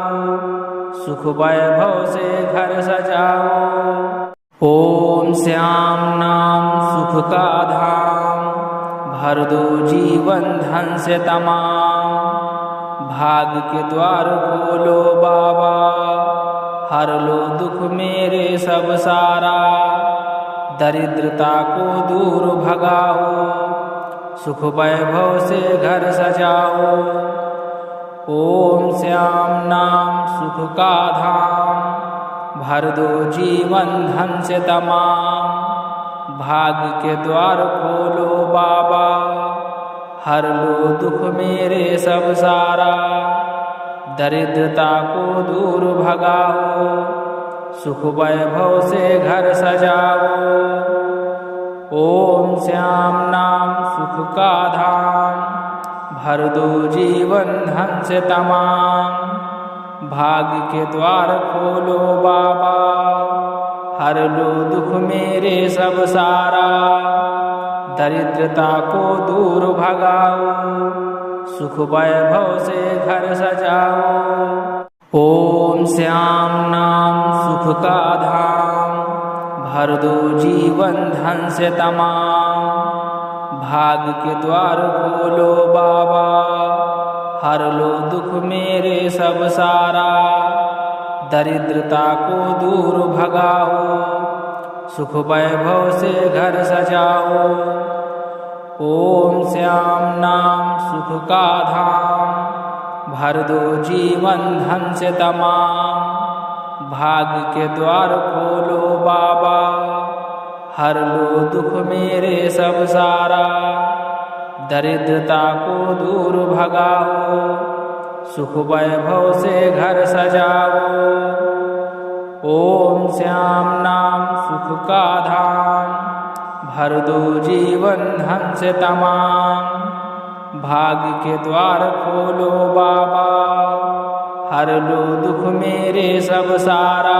सुख वैभव से घर सजाओ। ओम श्याम नाम सुख का धाम, भर दो जीवन धन से तमाम। भाग्य के द्वार खोलो बाबा, हर लो दुख मेरे सब सारा। दरिद्रता को दूर भगाओ, सुख वैभव से घर सजाओ। ओम श्याम नाम सुख का धाम, भर दो जीवन धन से तमाम। भाग्य के द्वार खोलो बाबा, हर लो दुख मेरे सब सारा। दरिद्रता को दूर भगाओ, सुख वैभव से घर सजाओ। ओम श्याम नाम सुख का धाम, भर दो जीवन धन से तमाम। भाग्य के द्वार खोलो बाबा, हर लो दुख मेरे सब सारा। दरिद्रता को दूर भगाओ, सुख वैभव से घर सजाओ। ओम श्याम नाम सुख का धाम, भर दो जीवन धन से तमाम। भाग्य के द्वार खोलो बाबा, हर लो दुख मेरे सब सारा। दरिद्रता को दूर भगाओ, सुख वैभव से घर सजाओ। ओम श्याम नाम सुख का धाम, भर दो जीवन धन से तमाम। भाग्य के द्वार खोलो बाबा, हर लो दुख मेरे सब सारा। दरिद्रता को दूर भगाओ, सुख वैभव से घर सजाओ। ओम श्याम नाम सुख का धाम, भर दो जीवन धन से तमाम। भाग्य के द्वार खोलो बाबा, हर लो दुख मेरे सब सारा।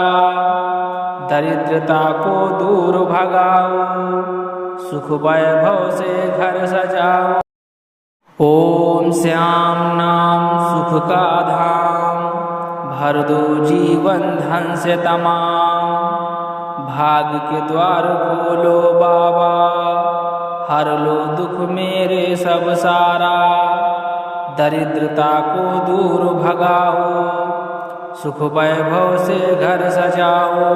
दरिद्रता को दूर भगाओ, सुख वैभव से घर सजाओ। ओम श्याम नाम सुख का धाम, भर दो जीवन धन से तमाम। भाग्य के द्वार खोलो बाबा, हर लो दुख मेरे सब सारा। दरिद्रता को दूर भगाओ, सुख वैभव से घर सजाओ।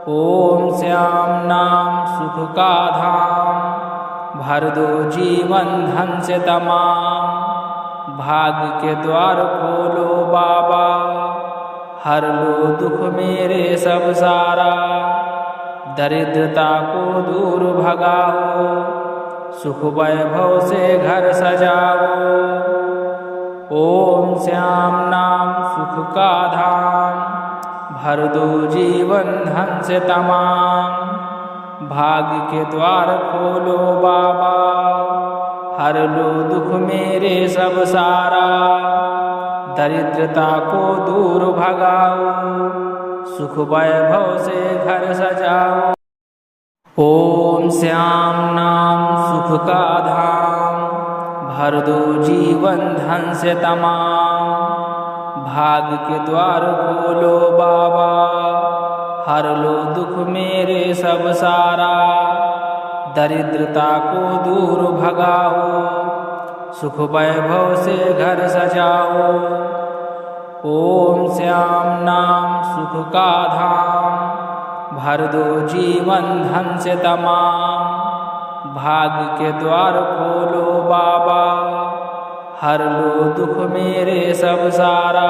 ओम श्याम नाम सुख का धाम, भर दो जीवन धन से तमाम। भाग्य के द्वार खोलो बाबा, हर लो दुख मेरे सब सारा। दरिद्रता को दूर भगाओ, सुख वैभव से घर सजाओ। ओम श्याम नाम सुख का धाम, भर दो जीवन धन से तमाम। भाग्य के द्वार खोलो बाबा, हर लो दुख मेरे सब सारा। दरिद्रता को दूर भगाओ, सुख वैभव से घर सजाओ। ओम श्याम नाम सुख का धाम, भर दो जीवन धन से तमाम। भाग्य के द्वार खोलो बाबा, हर लो दुख मेरे सब सारा। दरिद्रता को दूर भगाओ, सुख वैभव से घर सजाओ। ओम श्याम नाम सुख का धाम, भर दो जीवन धन से तमाम। भाग्य के द्वार खोलो बाबा, हर लो दुख मेरे सब सारा।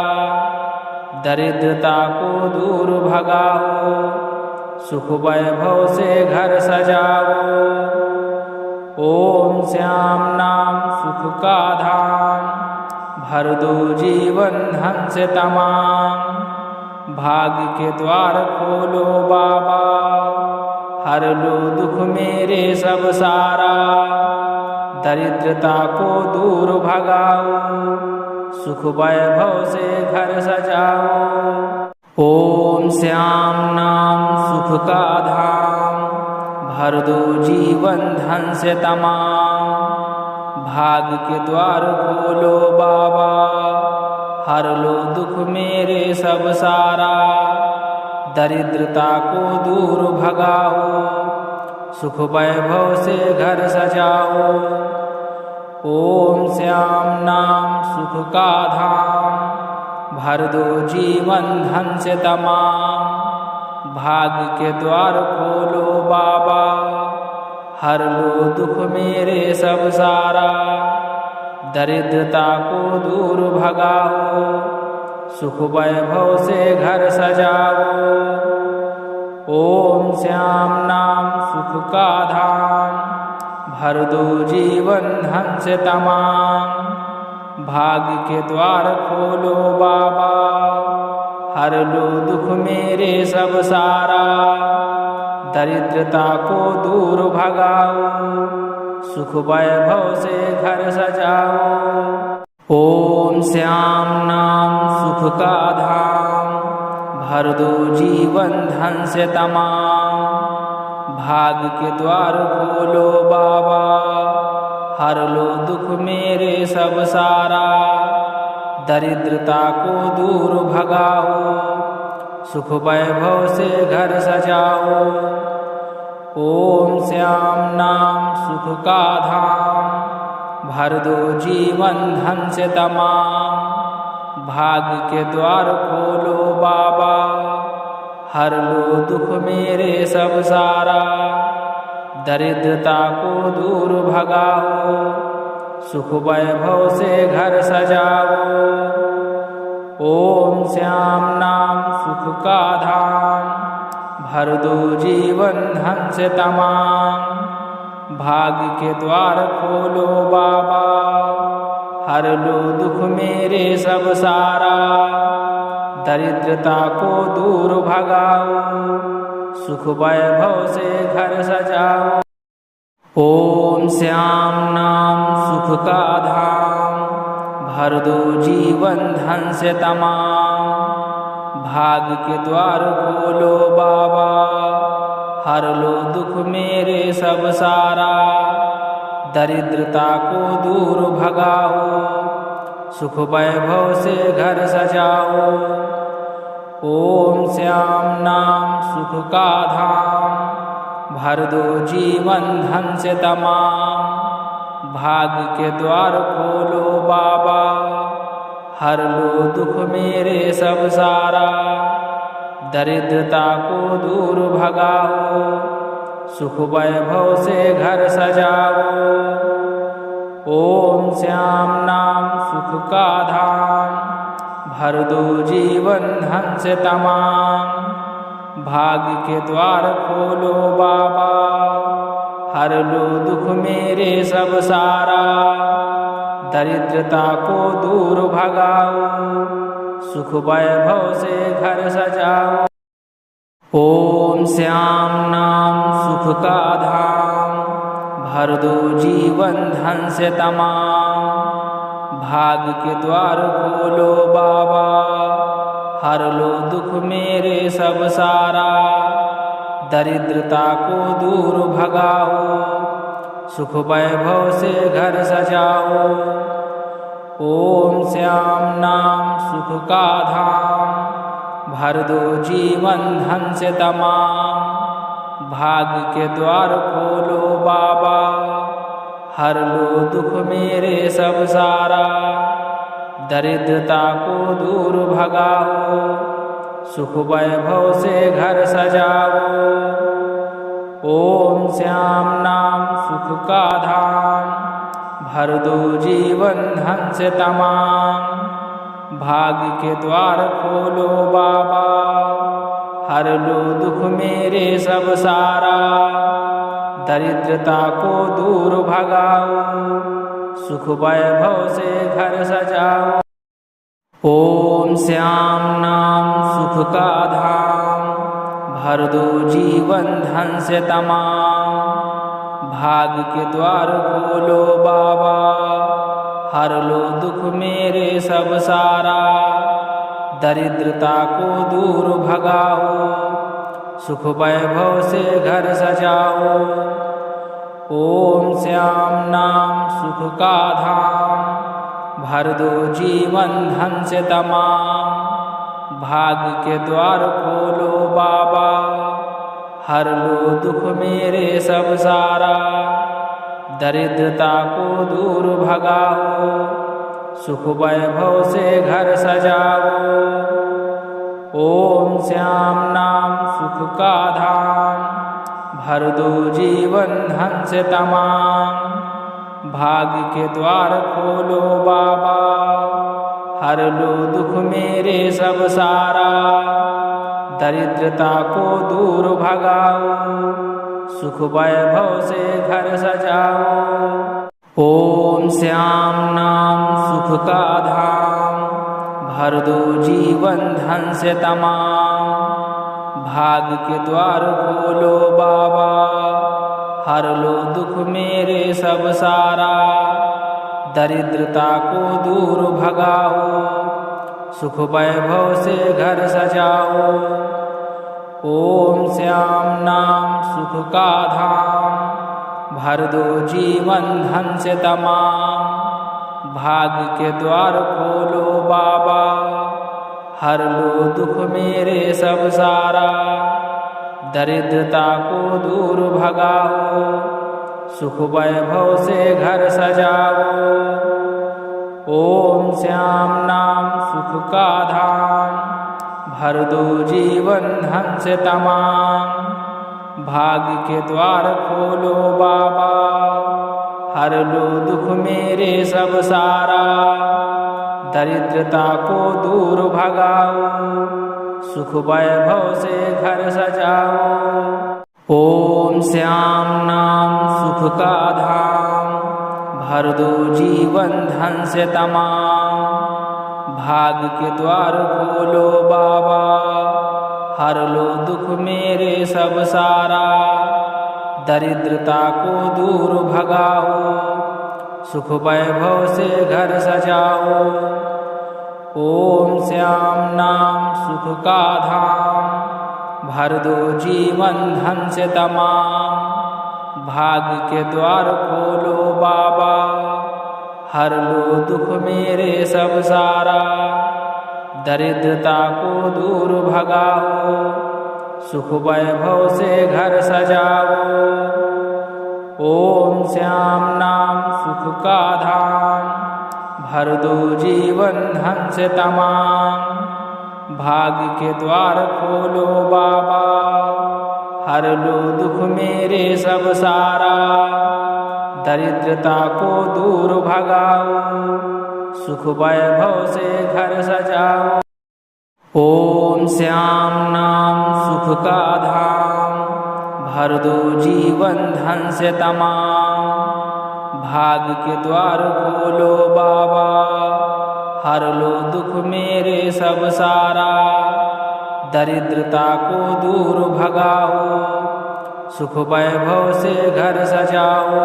दरिद्रता को दूर भगाओ, सुख वैभव से घर सजाओ। ओम श्याम नाम सुख का धाम, भर दो जीवन धन से तमाम। भाग्य के द्वार खोलो बाबा, हर लो दुख मेरे सब सारा। दरिद्रता को दूर भगाओ, सुख वैभव से घर सजाओ। ओम श्याम नाम सुख का धाम, भर दो जीवन धन से तमाम। भाग्य के द्वार खोलो बाबा, हर लो दुख मेरे सब सारा। दरिद्रता को दूर भगाओ, सुख वैभव से घर सजाओ। ओम श्याम नाम सुख का धाम, भर दो जीवन धन से तमाम। भाग्य के द्वार खोलो बाबा, हर लो दुख मेरे सब सारा। दरिद्रता को दूर भगाओ, सुख वैभव से घर सजाओ। ओम श्याम नाम सुख का धाम, भर दो जीवन धन से तमाम। भाग्य के द्वार खोलो बाबा, हर लो दुख मेरे सब सारा। दरिद्रता को दूर भगाओ, सुख वैभव से घर सजाओ। ओम श्याम नाम सुख का धाम, भर दो जीवन धन से तमाम। भाग्य के द्वार खोलो बाबा, हर लो दुख मेरे सब सारा। दरिद्रता को दूर भगाओ, सुख वैभव से घर सजाओ। ओम श्याम नाम सुख का धाम, भर दो जीवन धन से तमाम। भाग्य के द्वार खोलो बाबा, हर लो दुख मेरे सब सारा। दरिद्रता को दूर भगाओ, सुख वैभव से घर सजाओ। ओम श्याम नाम सुख का धाम, भर दो जीवन धन से तमाम। भाग्य के द्वार खोलो बाबा, हर लो दुख मेरे सब सारा। दरिद्रता को दूर भगाओ, सुख वैभव से घर सजाओ। ओम श्याम नाम सुख का धाम, भर दो जीवन धन से तमाम। भाग्य के द्वार खोलो बाबा, हर लो दुख मेरे सब सारा। दरिद्रता को दूर भगाओ, सुख वैभव से घर सजाओ। ओम श्याम नाम सुख का धाम, भर दो जीवन धन से तमाम। भाग्य के द्वार खोलो बाबा, हर लो दुख मेरे सब सारा। दरिद्रता को दूर भगाओ, सुख वैभव से घर सजाओ। ओम श्याम नाम सुख का धाम, भर दो जीवन धन से तमाम। भाग्य के द्वार खोलो बाबा, हर लो दुख मेरे सब सारा। दरिद्रता को दूर भगाओ, सुख वैभव से घर सजाओ। ओम श्याम नाम सुख का धाम, भर दो जीवन धन से तमाम। भाग्य के द्वार खोलो बाबा, हर लो दुख मेरे सब सारा। दरिद्रता को दूर भगाओ, सुख वैभव से घर सजाओ। ओम श्याम नाम सुख का धाम, भर दो जीवन धन से तमाम। भाग्य के द्वार खोलो बाबा, हर लो दुख मेरे सब सारा। दरिद्रता को दूर भगाओ, सुख वैभव से घर सजाओ। ओम श्याम नाम सुख का धाम, भर दो जीवन धन से तमाम। भाग्य के द्वार खोलो बाबा, हर लो दुख मेरे सब सारा। दरिद्रता को दूर भगाओ, सुख वैभव से घर सजाओ। ओम श्याम नाम सुख का धाम, भर दो जीवन धन से तमाम। भाग्य के द्वार खोलो बाबा, हर लो दुख मेरे सब सारा। दरिद्रता को दूर भगाओ, सुख वैभव से घर सजाओ। ओम श्याम नाम सुख का धाम, भर दो जीवन धन से तमाम। भाग्य के द्वार खोलो बाबा, हर लो दुख मेरे सब सारा। दरिद्रता को दूर भगाओ, सुख वैभव से घर सजाओ। ओम श्याम नाम सुख का धाम, भर दो जीवन धन से तमाम। भाग्य के द्वार खोलो बाबा, हर लो दुख मेरे सब सारा। दरिद्रता को दूर भगाओ, सुख वैभव से घर सजाओ। ओम श्याम नाम सुख का धाम, भर दो जीवन धन से तमाम। भाग्य के द्वार खोलो बाबा, हर लो दुख मेरे सब सारा। दरिद्रता को दूर भगाओ, सुख वैभव से घर सजाओ। ओम श्याम नाम सुख का धाम, भर दो जीवन धन से तमाम। भाग्य के द्वार खोलो बाबा, हर लो दुख मेरे सब सारा। दरिद्रता को दूर भगाओ, सुख वैभव से घर सजाओ। ओम श्याम नाम सुख का धाम, भर दो जीवन धन से तमाम। भाग्य के द्वार खोलो बाबा, हर लो दुख मेरे सब सारा। दरिद्रता को दूर भगाओ, सुख वैभव से घर सजाओ। ओम श्याम नाम सुख का धाम, भर दो जीवन धन से तमाम। भाग्य के द्वार खोलो बाबा, हर लो दुख मेरे सब सारा। दरिद्रता को दूर भगाओ, सुख वैभव से घर सजाओ। ओम श्याम नाम सुख का धाम, भर दो जीवन धन से तमाम। भाग्य के द्वार खोलो बाबा, हर लो दुख मेरे सब सारा। दरिद्रता को दूर भगाओ, सुख वैभव से घर सजाओ। ओम श्याम नाम सुख का धाम, भर दो जीवन धन से तमाम। भाग्य के द्वार खोलो बाबा, हर लो दुख मेरे सब सारा। दरिद्रता को दूर भगाओ, सुख वैभव से घर सजाओ। ओम श्याम नाम सुख का धाम, भर दो जीवन धन से तमाम। भाग्य के द्वार खोलो बाबा, हर लो दुख मेरे सब सारा। दरिद्रता को दूर भगाओ, सुख वैभव से घर सजाओ।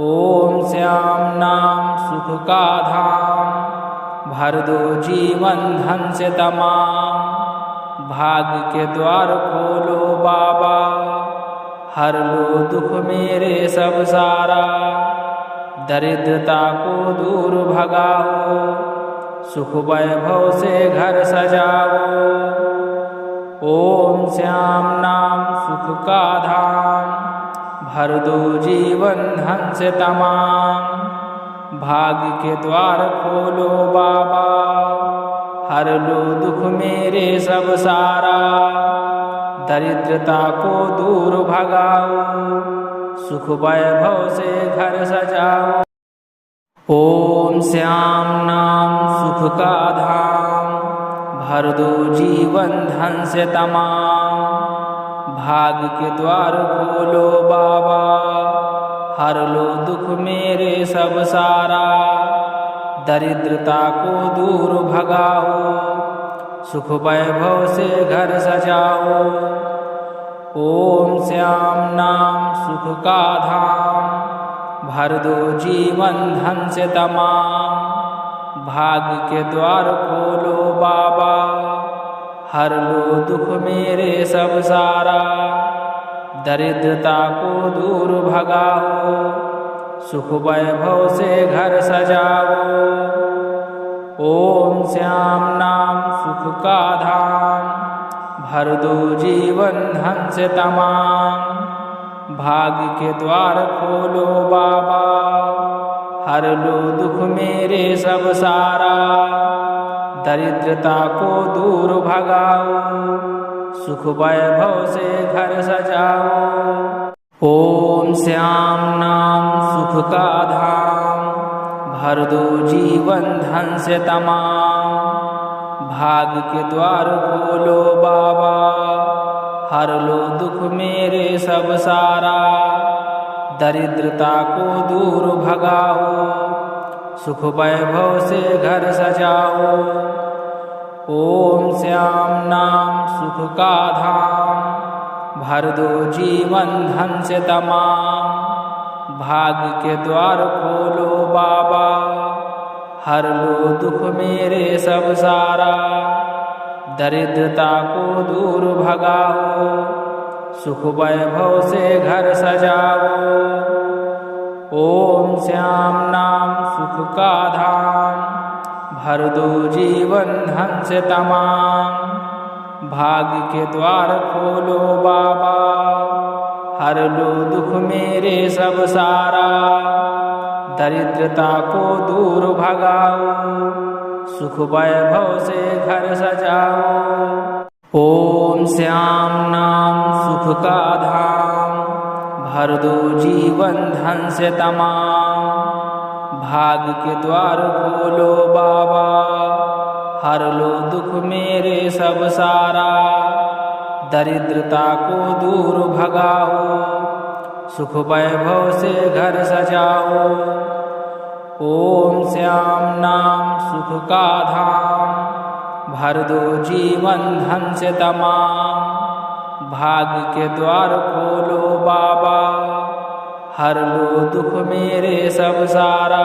ओम श्याम नाम सुख का धाम, भर दो जीवन धन से तमाम। भाग्य के द्वार खोलो बाबा, हर लो दुख मेरे सब सारा, दरिद्रता को दूर भगाओ, सुख वैभव से घर सजाओ। ओम श्याम नाम सुख का धाम, भर दो जीवन धन से तमाम। भाग्य के द्वार खोलो बाबा, हर लो दुख मेरे सब सारा, दरिद्रता को दूर भगाओ, सुख वैभव से घर सजाओ। ओम श्याम नाम सुख का धाम, भर दो जीवन धन से तमाम। भाग्य के द्वार खोलो बाबा, हर लो दुख मेरे सब सारा, दरिद्रता को दूर भगाओ, सुख वैभव से घर सजाओ। ओम श्याम नाम सुख का धाम, भर दो जीवन धन से तमाम। भाग्य के द्वार खोलो बाबा, हर लो दुख मेरे सब सारा, दरिद्रता को दूर भगाओ, सुख वैभव से घर सजाओ। ओम श्याम नाम सुख का धाम, भर दो जीवन धन से तमाम। भाग्य के द्वार खोलो बाबा, हर लो दुख मेरे सब सारा, दरिद्रता को दूर भगाओ, सुख वैभव से घर सजाओ। ओम श्याम नाम सुख का धाम, भर दो जीवन धन से तमाम। भाग्य के द्वार खोलो बाबा, हर लो दुख मेरे सब सारा, दरिद्रता को दूर भगाओ, सुख वैभव से घर सजाओ। ओम श्याम नाम सुख का धाम, भर दो जीवन धन से तमाम। भाग्य के द्वार खोलो बाबा, हर लो दुख मेरे सब सारा, दरिद्रता को दूर भगाओ, सुख वैभव से घर सजाओ। ओम श्याम नाम सुख का धाम, भर दो जीवन धन से तमाम। भाग्य के द्वार खोलो बाबा, हर लो दुख मेरे सब सारा, दरिद्रता को दूर भगाओ, सुख वैभव से घर सजाओ। ओम श्याम नाम सुख का धाम, भर दो जीवन धन से तमाम। भाग्य के द्वार खोलो बाबा, हर लो दुख मेरे सब सारा, दरिद्रता को दूर भगाओ, सुख वैभव से घर सजाओ। ओम श्याम नाम सुख का धाम, भर दो जीवन धन से तमाम। भाग्य के द्वार खोलो बाबा, हर लो दुख मेरे सब सारा,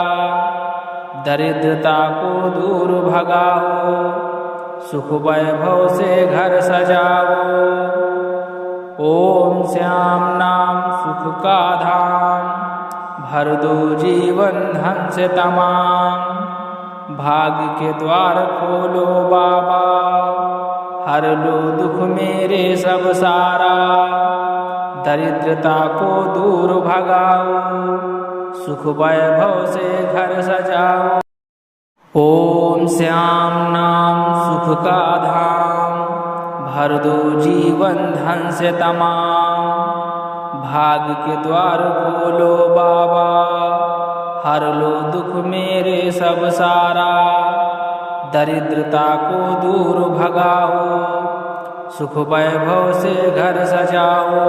दरिद्रता को दूर भगाओ, सुख वैभव से घर सजाओ। ओम श्याम नाम सुख का धाम, भर दो जीवन धन से तमाम। भाग्य के द्वार खोलो बाबा, हर लो दुख मेरे सब सारा, दरिद्रता को दूर भगाओ, सुख वैभव से घर सजाओ। ओम श्याम नाम सुख का धाम, भर दो जीवन धन से तमाम। भाग्य के द्वार खोलो बाबा, हर लो दुख मेरे सब सारा, दरिद्रता को दूर भगाओ, सुख वैभव से घर सजाओ।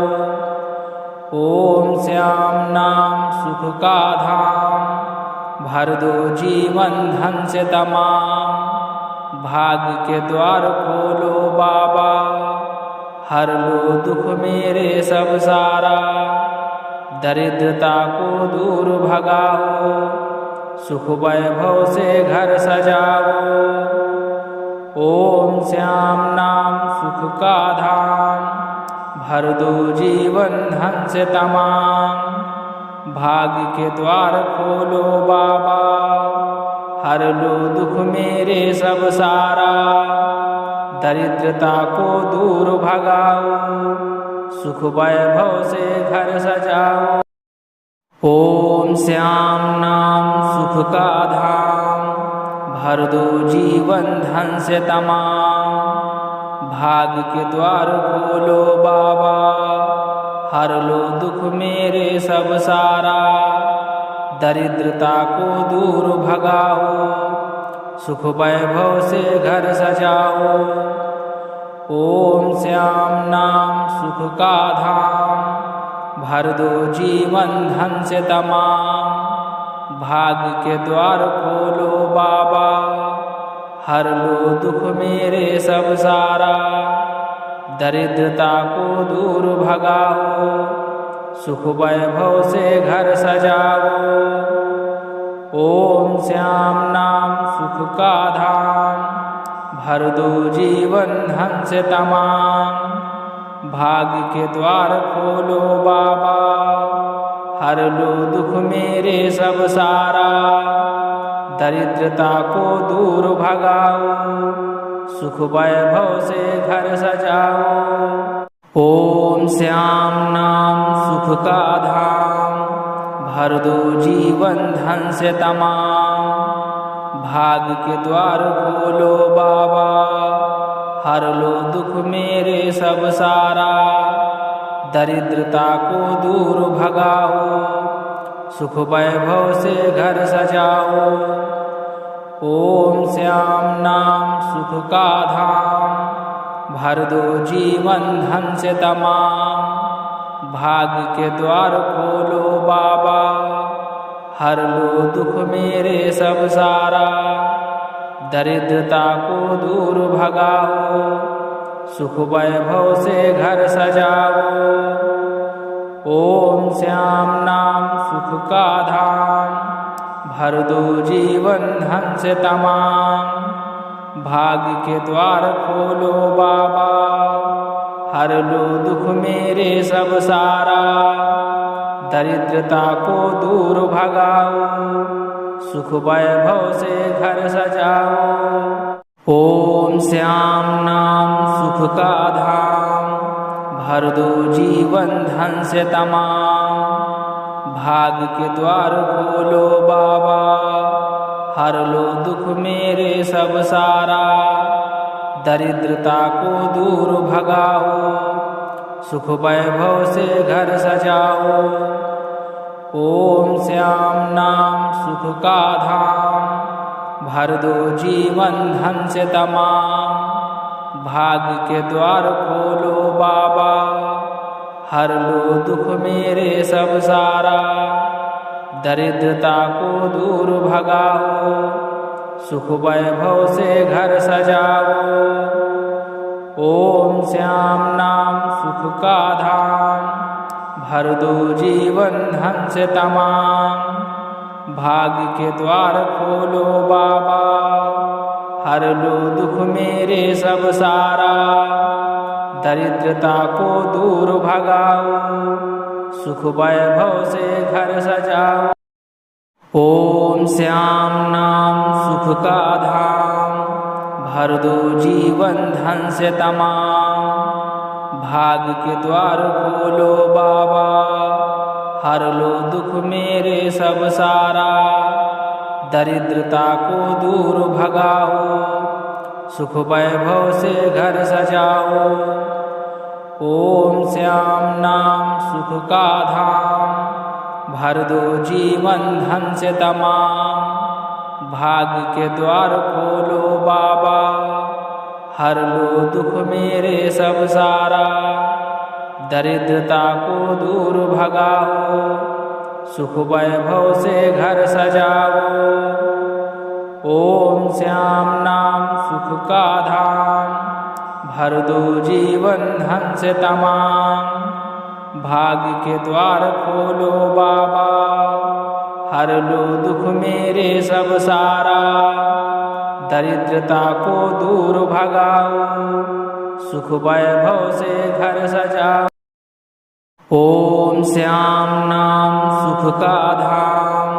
ओम श्याम नाम सुख का धाम, भर दो जीवन धन से तमाम। भाग्य के द्वार खोलो बाबा, हर लो दुख मेरे सब सारा, दरिद्रता को दूर भगाओ, सुख वैभव से घर सजाओ। ओम श्याम नाम सुख का धाम, भर दो जीवन धन से तमाम। भाग्य के द्वार खोलो बाबा, हर लो दुख मेरे सब सारा। दरिद्रता को दूर भगाओ, सुख वैभव से घर सजाओ। ओम श्याम नाम सुख का धाम, भर दो जीवन धन से तमाम। भाग्य के द्वार खोलो बाबा, हर लो दुख मेरे सब सारा। दरिद्रता को दूर भगाओ, सुख वैभव से घर सजाओ। ओम श्याम नाम सुख का धाम, भर दो जीवन धन से तमाम। भाग्य के द्वार खोलो बाबा, हर लो दुख मेरे सब सारा। दरिद्रता को दूर भगाओ, सुख वैभव से घर सजाओ। ओम श्याम नाम सुख का धाम, भर दो जीवन धन से तमाम। भाग्य के द्वार खोलो बाबा, हर लो दुख मेरे सब सारा। दरिद्रता को दूर भगाओ, सुख वैभव से घर सजाओ। ओम श्याम नाम सुख का धाम, भर दो जीवन धन से तमाम। भाग्य के द्वार खोलो बाबा, हर लो दुख मेरे सब सारा। दरिद्रता को दूर भगाओ, सुख वैभव से घर सजाओ। ओम श्याम नाम सुख का धाम, भर दो जीवन धन से तमाम। भाग्य के द्वार खोलो बाबा, हर लो दुख मेरे सब सारा। दरिद्रता को दूर भगाओ, सुख वैभव से घर सजाओ। ओम श्याम नाम सुख का धाम, भर दो जीवन धन से तमाम। भाग्य के द्वार खोलो बाबा, हर लो दुख मेरे सब सारा। दरिद्रता को दूर भगाओ, सुख वैभव से घर सजाओ। ओम श्याम नाम सुख का धाम, भर दो जीवन धन से तमाम। भाग्य के द्वार खोलो बाबा, हर लो दुख मेरे सब सारा। दरिद्रता को दूर भगाओ, सुख वैभव से घर सजाओ। ओम श्याम नाम सुख का धाम, भर दो जीवन धन से तमाम। भाग्य के द्वार खोलो बाबा, हर लो दुख मेरे सब सारा। दरिद्रता को दूर भगाओ, सुख वैभव से घर सजाओ। ओम श्याम नाम सुख का धाम, भर दो जीवन धन से तमाम। भाग्य के द्वार खोलो बाबा, हर लो दुख मेरे सब सारा। दरिद्रता को दूर भगाओ, सुख वैभव से घर सजाओ। ओम श्याम नाम सुख का धाम, भर दो जीवन धन से तमाम। भाग्य के द्वार खोलो बाबा, हर लो दुख मेरे सब सारा। दरिद्रता को दूर भगाओ, सुख वैभव से घर सजाओ। ओम श्याम नाम सुख का धाम, भर दो जीवन धन से तमाम। भाग्य के द्वार खोलो बाबा, हर लो दुख मेरे सब सारा। दरिद्रता को दूर भगाओ, सुख वैभव से घर सजाओ। ओम श्याम नाम सुख का धाम, भर दो जीवन धन से तमाम। भाग्य के द्वार खोलो बाबा, हर लो दुख मेरे सब सारा। दरिद्रता को दूर भगाओ, सुख वैभव से घर सजाओ। ओम श्याम नाम सुख का धाम,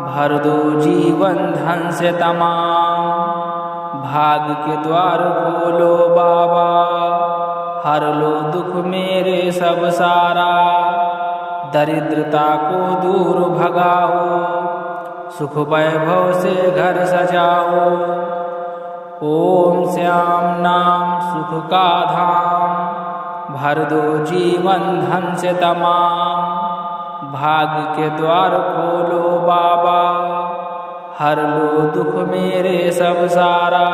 भर दो जीवन धन से तमाम। भाग्य के द्वार खोलो बाबा, हर लो दुख मेरे सब सारा। दरिद्रता को दूर भगाओ, सुख वैभव से घर सजाओ। ओम श्याम नाम सुख का धाम, भर दो जीवन धन से तमाम। भाग्य के द्वार खोलो बाबा, हर लो दुख मेरे सब सारा।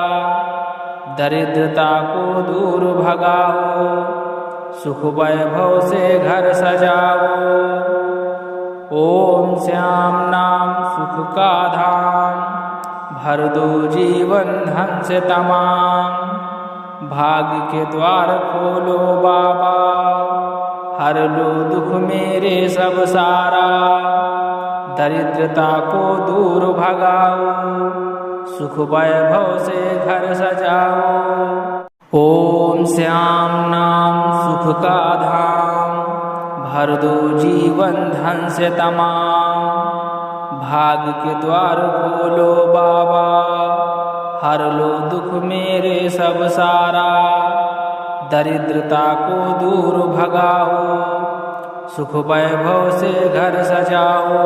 दरिद्रता को दूर भगाओ, सुख वैभव से घर सजाओ। ओम श्याम नाम सुख का धाम, भर दो जीवन धन से तमाम। भाग्य के द्वार खोलो बाबा, हर लो दुख मेरे सब सारा। दरिद्रता को दूर भगाओ, सुख वैभव से घर सजाओ। ओम श्याम नाम सुख का धाम, भर दो जीवन धन से तमाम। भाग्य के द्वार खोलो बाबा, हर लो दुख मेरे सब सारा। दरिद्रता को दूर भगाओ, सुख वैभव से घर सजाओ।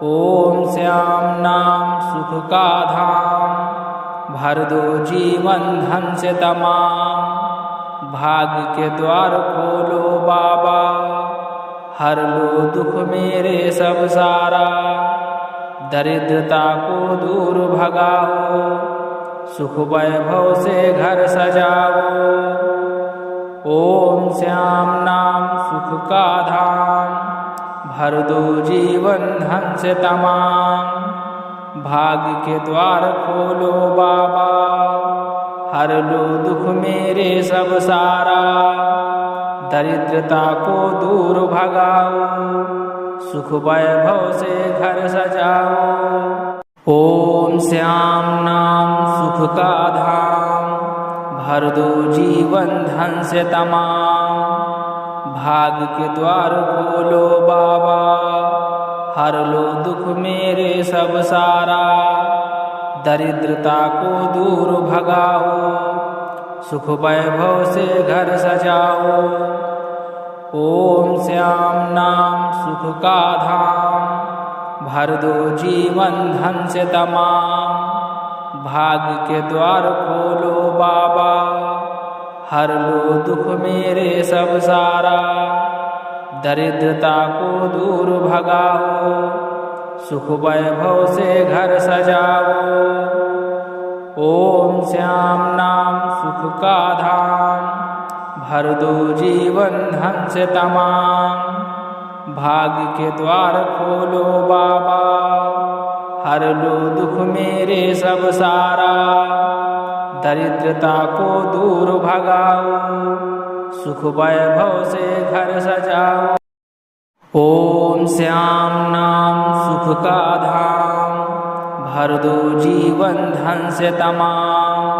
ओम श्याम नाम सुख का धाम, भर दो जीवन धन से तमाम। भाग्य के द्वार खोलो बाबा, हर लो दुख मेरे सब सारा। दरिद्रता को दूर भगाओ, सुख वैभव से घर सजाओ। ओम श्याम नाम सुख का धाम, भर दो जीवन धन से तमाम। भाग्य के द्वार खोलो बाबा, हर लो दुख मेरे सब सारा। दरिद्रता को दूर भगाओ, सुख वैभव से घर सजाओ। ओम श्याम नाम सुख का धाम, भर दो जीवन धन से तमाम। भाग्य के द्वार खोलो बाबा, हर लो दुख मेरे सब सारा। दरिद्रता को दूर भगाओ, सुख वैभव से घर सजाओ। ओम श्याम नाम सुख का धाम, भर दो जीवन धन से तमाम। भाग्य के द्वार खोलो बाबा, हर लो दुख मेरे सब सारा। दरिद्रता को दूर भगाओ, सुख वैभव से घर सजाओ। ओम श्याम नाम सुख का धाम, भर दो जीवन धन से तमाम। भाग्य के द्वार खोलो बाबा, हर लो दुख मेरे सब सारा। दरिद्रता को दूर भगाओ, सुख वैभव से घर सजाओ। ओम श्याम नाम सुख का धाम, भर दो जीवन धन से तमाम।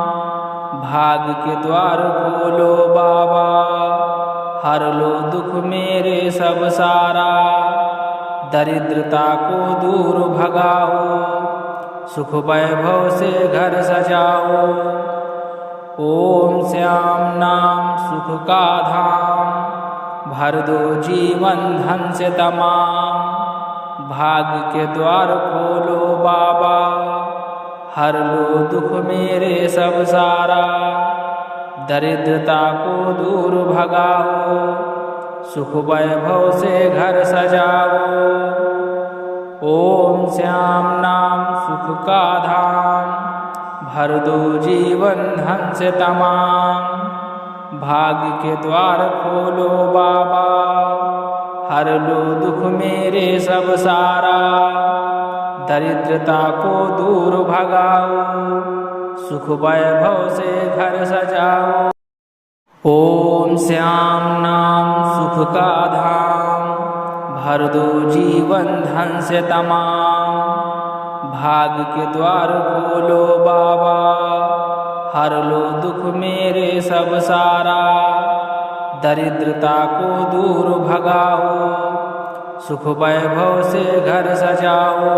भाग्य के द्वार खोलो बाबा, हर लो दुख मेरे सब सारा। दरिद्रता को दूर भगाओ, सुख वैभव से घर सजाओ। ओम श्याम नाम सुख का धाम, भर दो जीवन धन से तमाम। भाग्य के द्वार खोलो बाबा, हर लो दुख मेरे सब सारा। दरिद्रता को दूर भगाओ, सुख वैभव से घर सजाओ। ओम श्याम नाम सुख का धाम, भर दो जीवन धन से तमाम। भाग्य के द्वार खोलो बाबा, हर लो दुख मेरे सब सारा। दरिद्रता को दूर भगाओ, सुख वैभव से घर सजाओ। ओम श्याम नाम सुख का धाम, भर दो जीवन धन से तमाम। भाग्य के द्वार खोलो बाबा, हर लो दुख मेरे सब सारा। दरिद्रता को दूर भगाओ, सुख वैभव से घर सजाओ।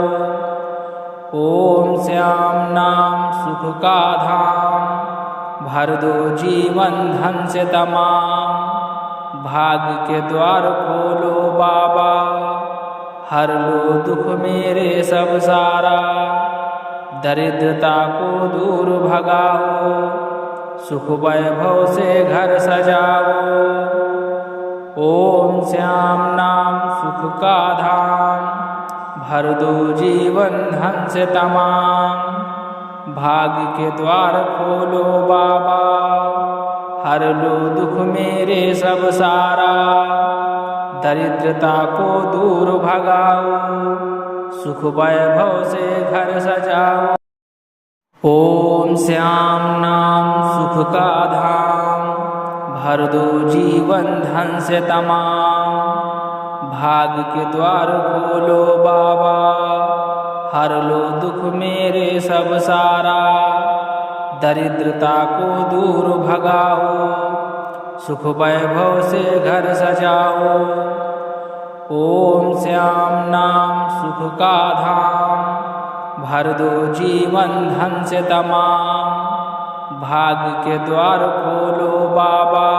ओम श्याम नाम सुख का धाम, भर दो जीवन धन से तमाम। भाग्य के द्वार खोलो बाबा, हर लो दुख मेरे सब सारा। दरिद्रता को दूर भगाओ, सुख वैभव से घर सजाओ। ओम श्याम नाम सुख का धाम, भर दो जीवन धन से तमाम। भाग्य के द्वार खोलो बाबा, हर लो दुख मेरे सब सारा। दरिद्रता को दूर भगाओ, सुख वैभव से घर सजाओ। ओम श्याम नाम सुख का धाम, भर दो जीवन धन से तमाम। भाग्य के द्वार खोलो बाबा, हर लो दुख मेरे सब सारा। दरिद्रता को दूर भगाओ, सुख वैभव से घर सजाओ। ओम श्याम नाम सुख का धाम, भर दो जीवन धन से तमाम। भाग्य के द्वार खोलो बाबा,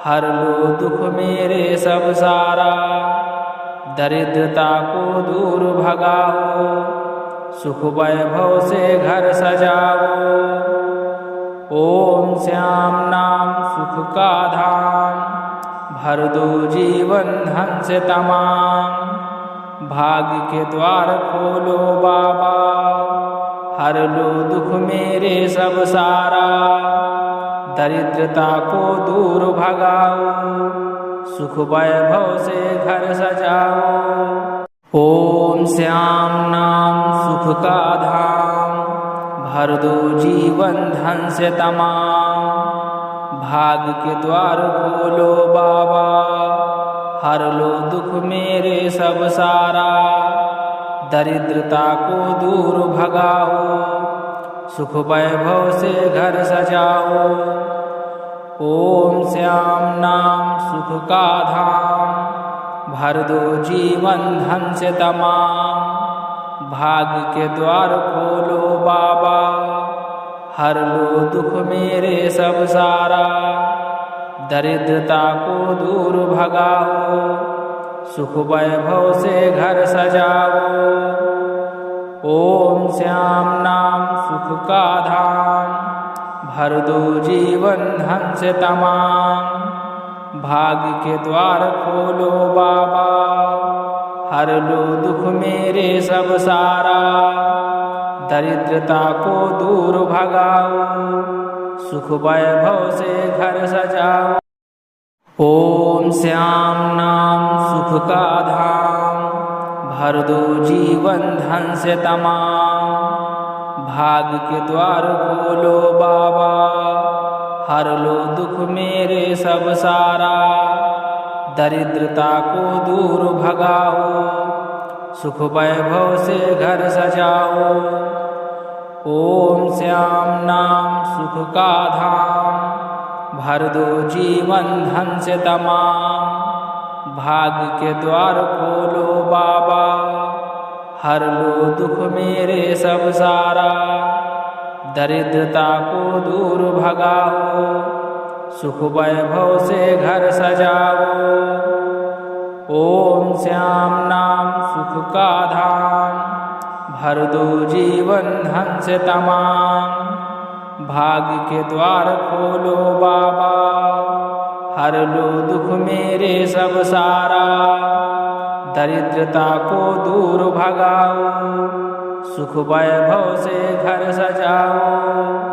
हर लो दुख मेरे सब सारा। दरिद्रता को दूर भगाओ, सुख वैभव से घर सजाओ। ओम श्याम नाम सुख का धाम, भर दो जीवन धन से तमाम। भाग्य के द्वार खोलो बाबा, हर लो दुख मेरे सब सारा। दरिद्रता को दूर भगाओ, सुख वैभव से घर सजाओ। ओम श्याम नाम सुख का धाम, भर दो जीवन धन से तमाम। भाग्य के द्वार खोलो बाबा, हर लो दुख मेरे सब सारा। दरिद्रता को दूर भगाओ, सुख वैभव से घर सजाओ। ओम श्याम नाम सुख का धाम, भर दो जीवन धन से तमाम। भाग्य के द्वार खोलो बाबा, हर लो दुख मेरे सब सारा। दरिद्रता को दूर भगाओ, सुख वैभव से घर सजाओ। ओम श्याम नाम सुख का धाम, भर दो जीवन धन से तमाम। भाग्य के द्वार खोलो बाबा, हर लो दुख मेरे सब सारा। दरिद्रता को दूर भगाओ, सुख वैभव से घर सजाओ। ओम श्याम नाम सुख का धाम, भर दो जीवन धन से तमाम। भाग्य के द्वार खोलो बाबा, हर लो दुख मेरे सब सारा। दरिद्रता को दूर भगाओ, सुख वैभव से घर सजाओ। ओम श्याम नाम सुख का धाम, भर दो जीवन धन से तमाम। भाग्य के द्वार खोलो बाबा, हर लो दुख मेरे सब सारा। दरिद्रता को दूर भगाओ, सुख वैभव से घर सजाओ। ओम श्याम नाम सुख का धाम, भर दो जीवन धन से तमाम। भाग्य के द्वार खोलो बाबा, हर लो दुख मेरे सब सारा। दरिद्रता को दूर भगाओ, सुख वैभव से घर सजाओ।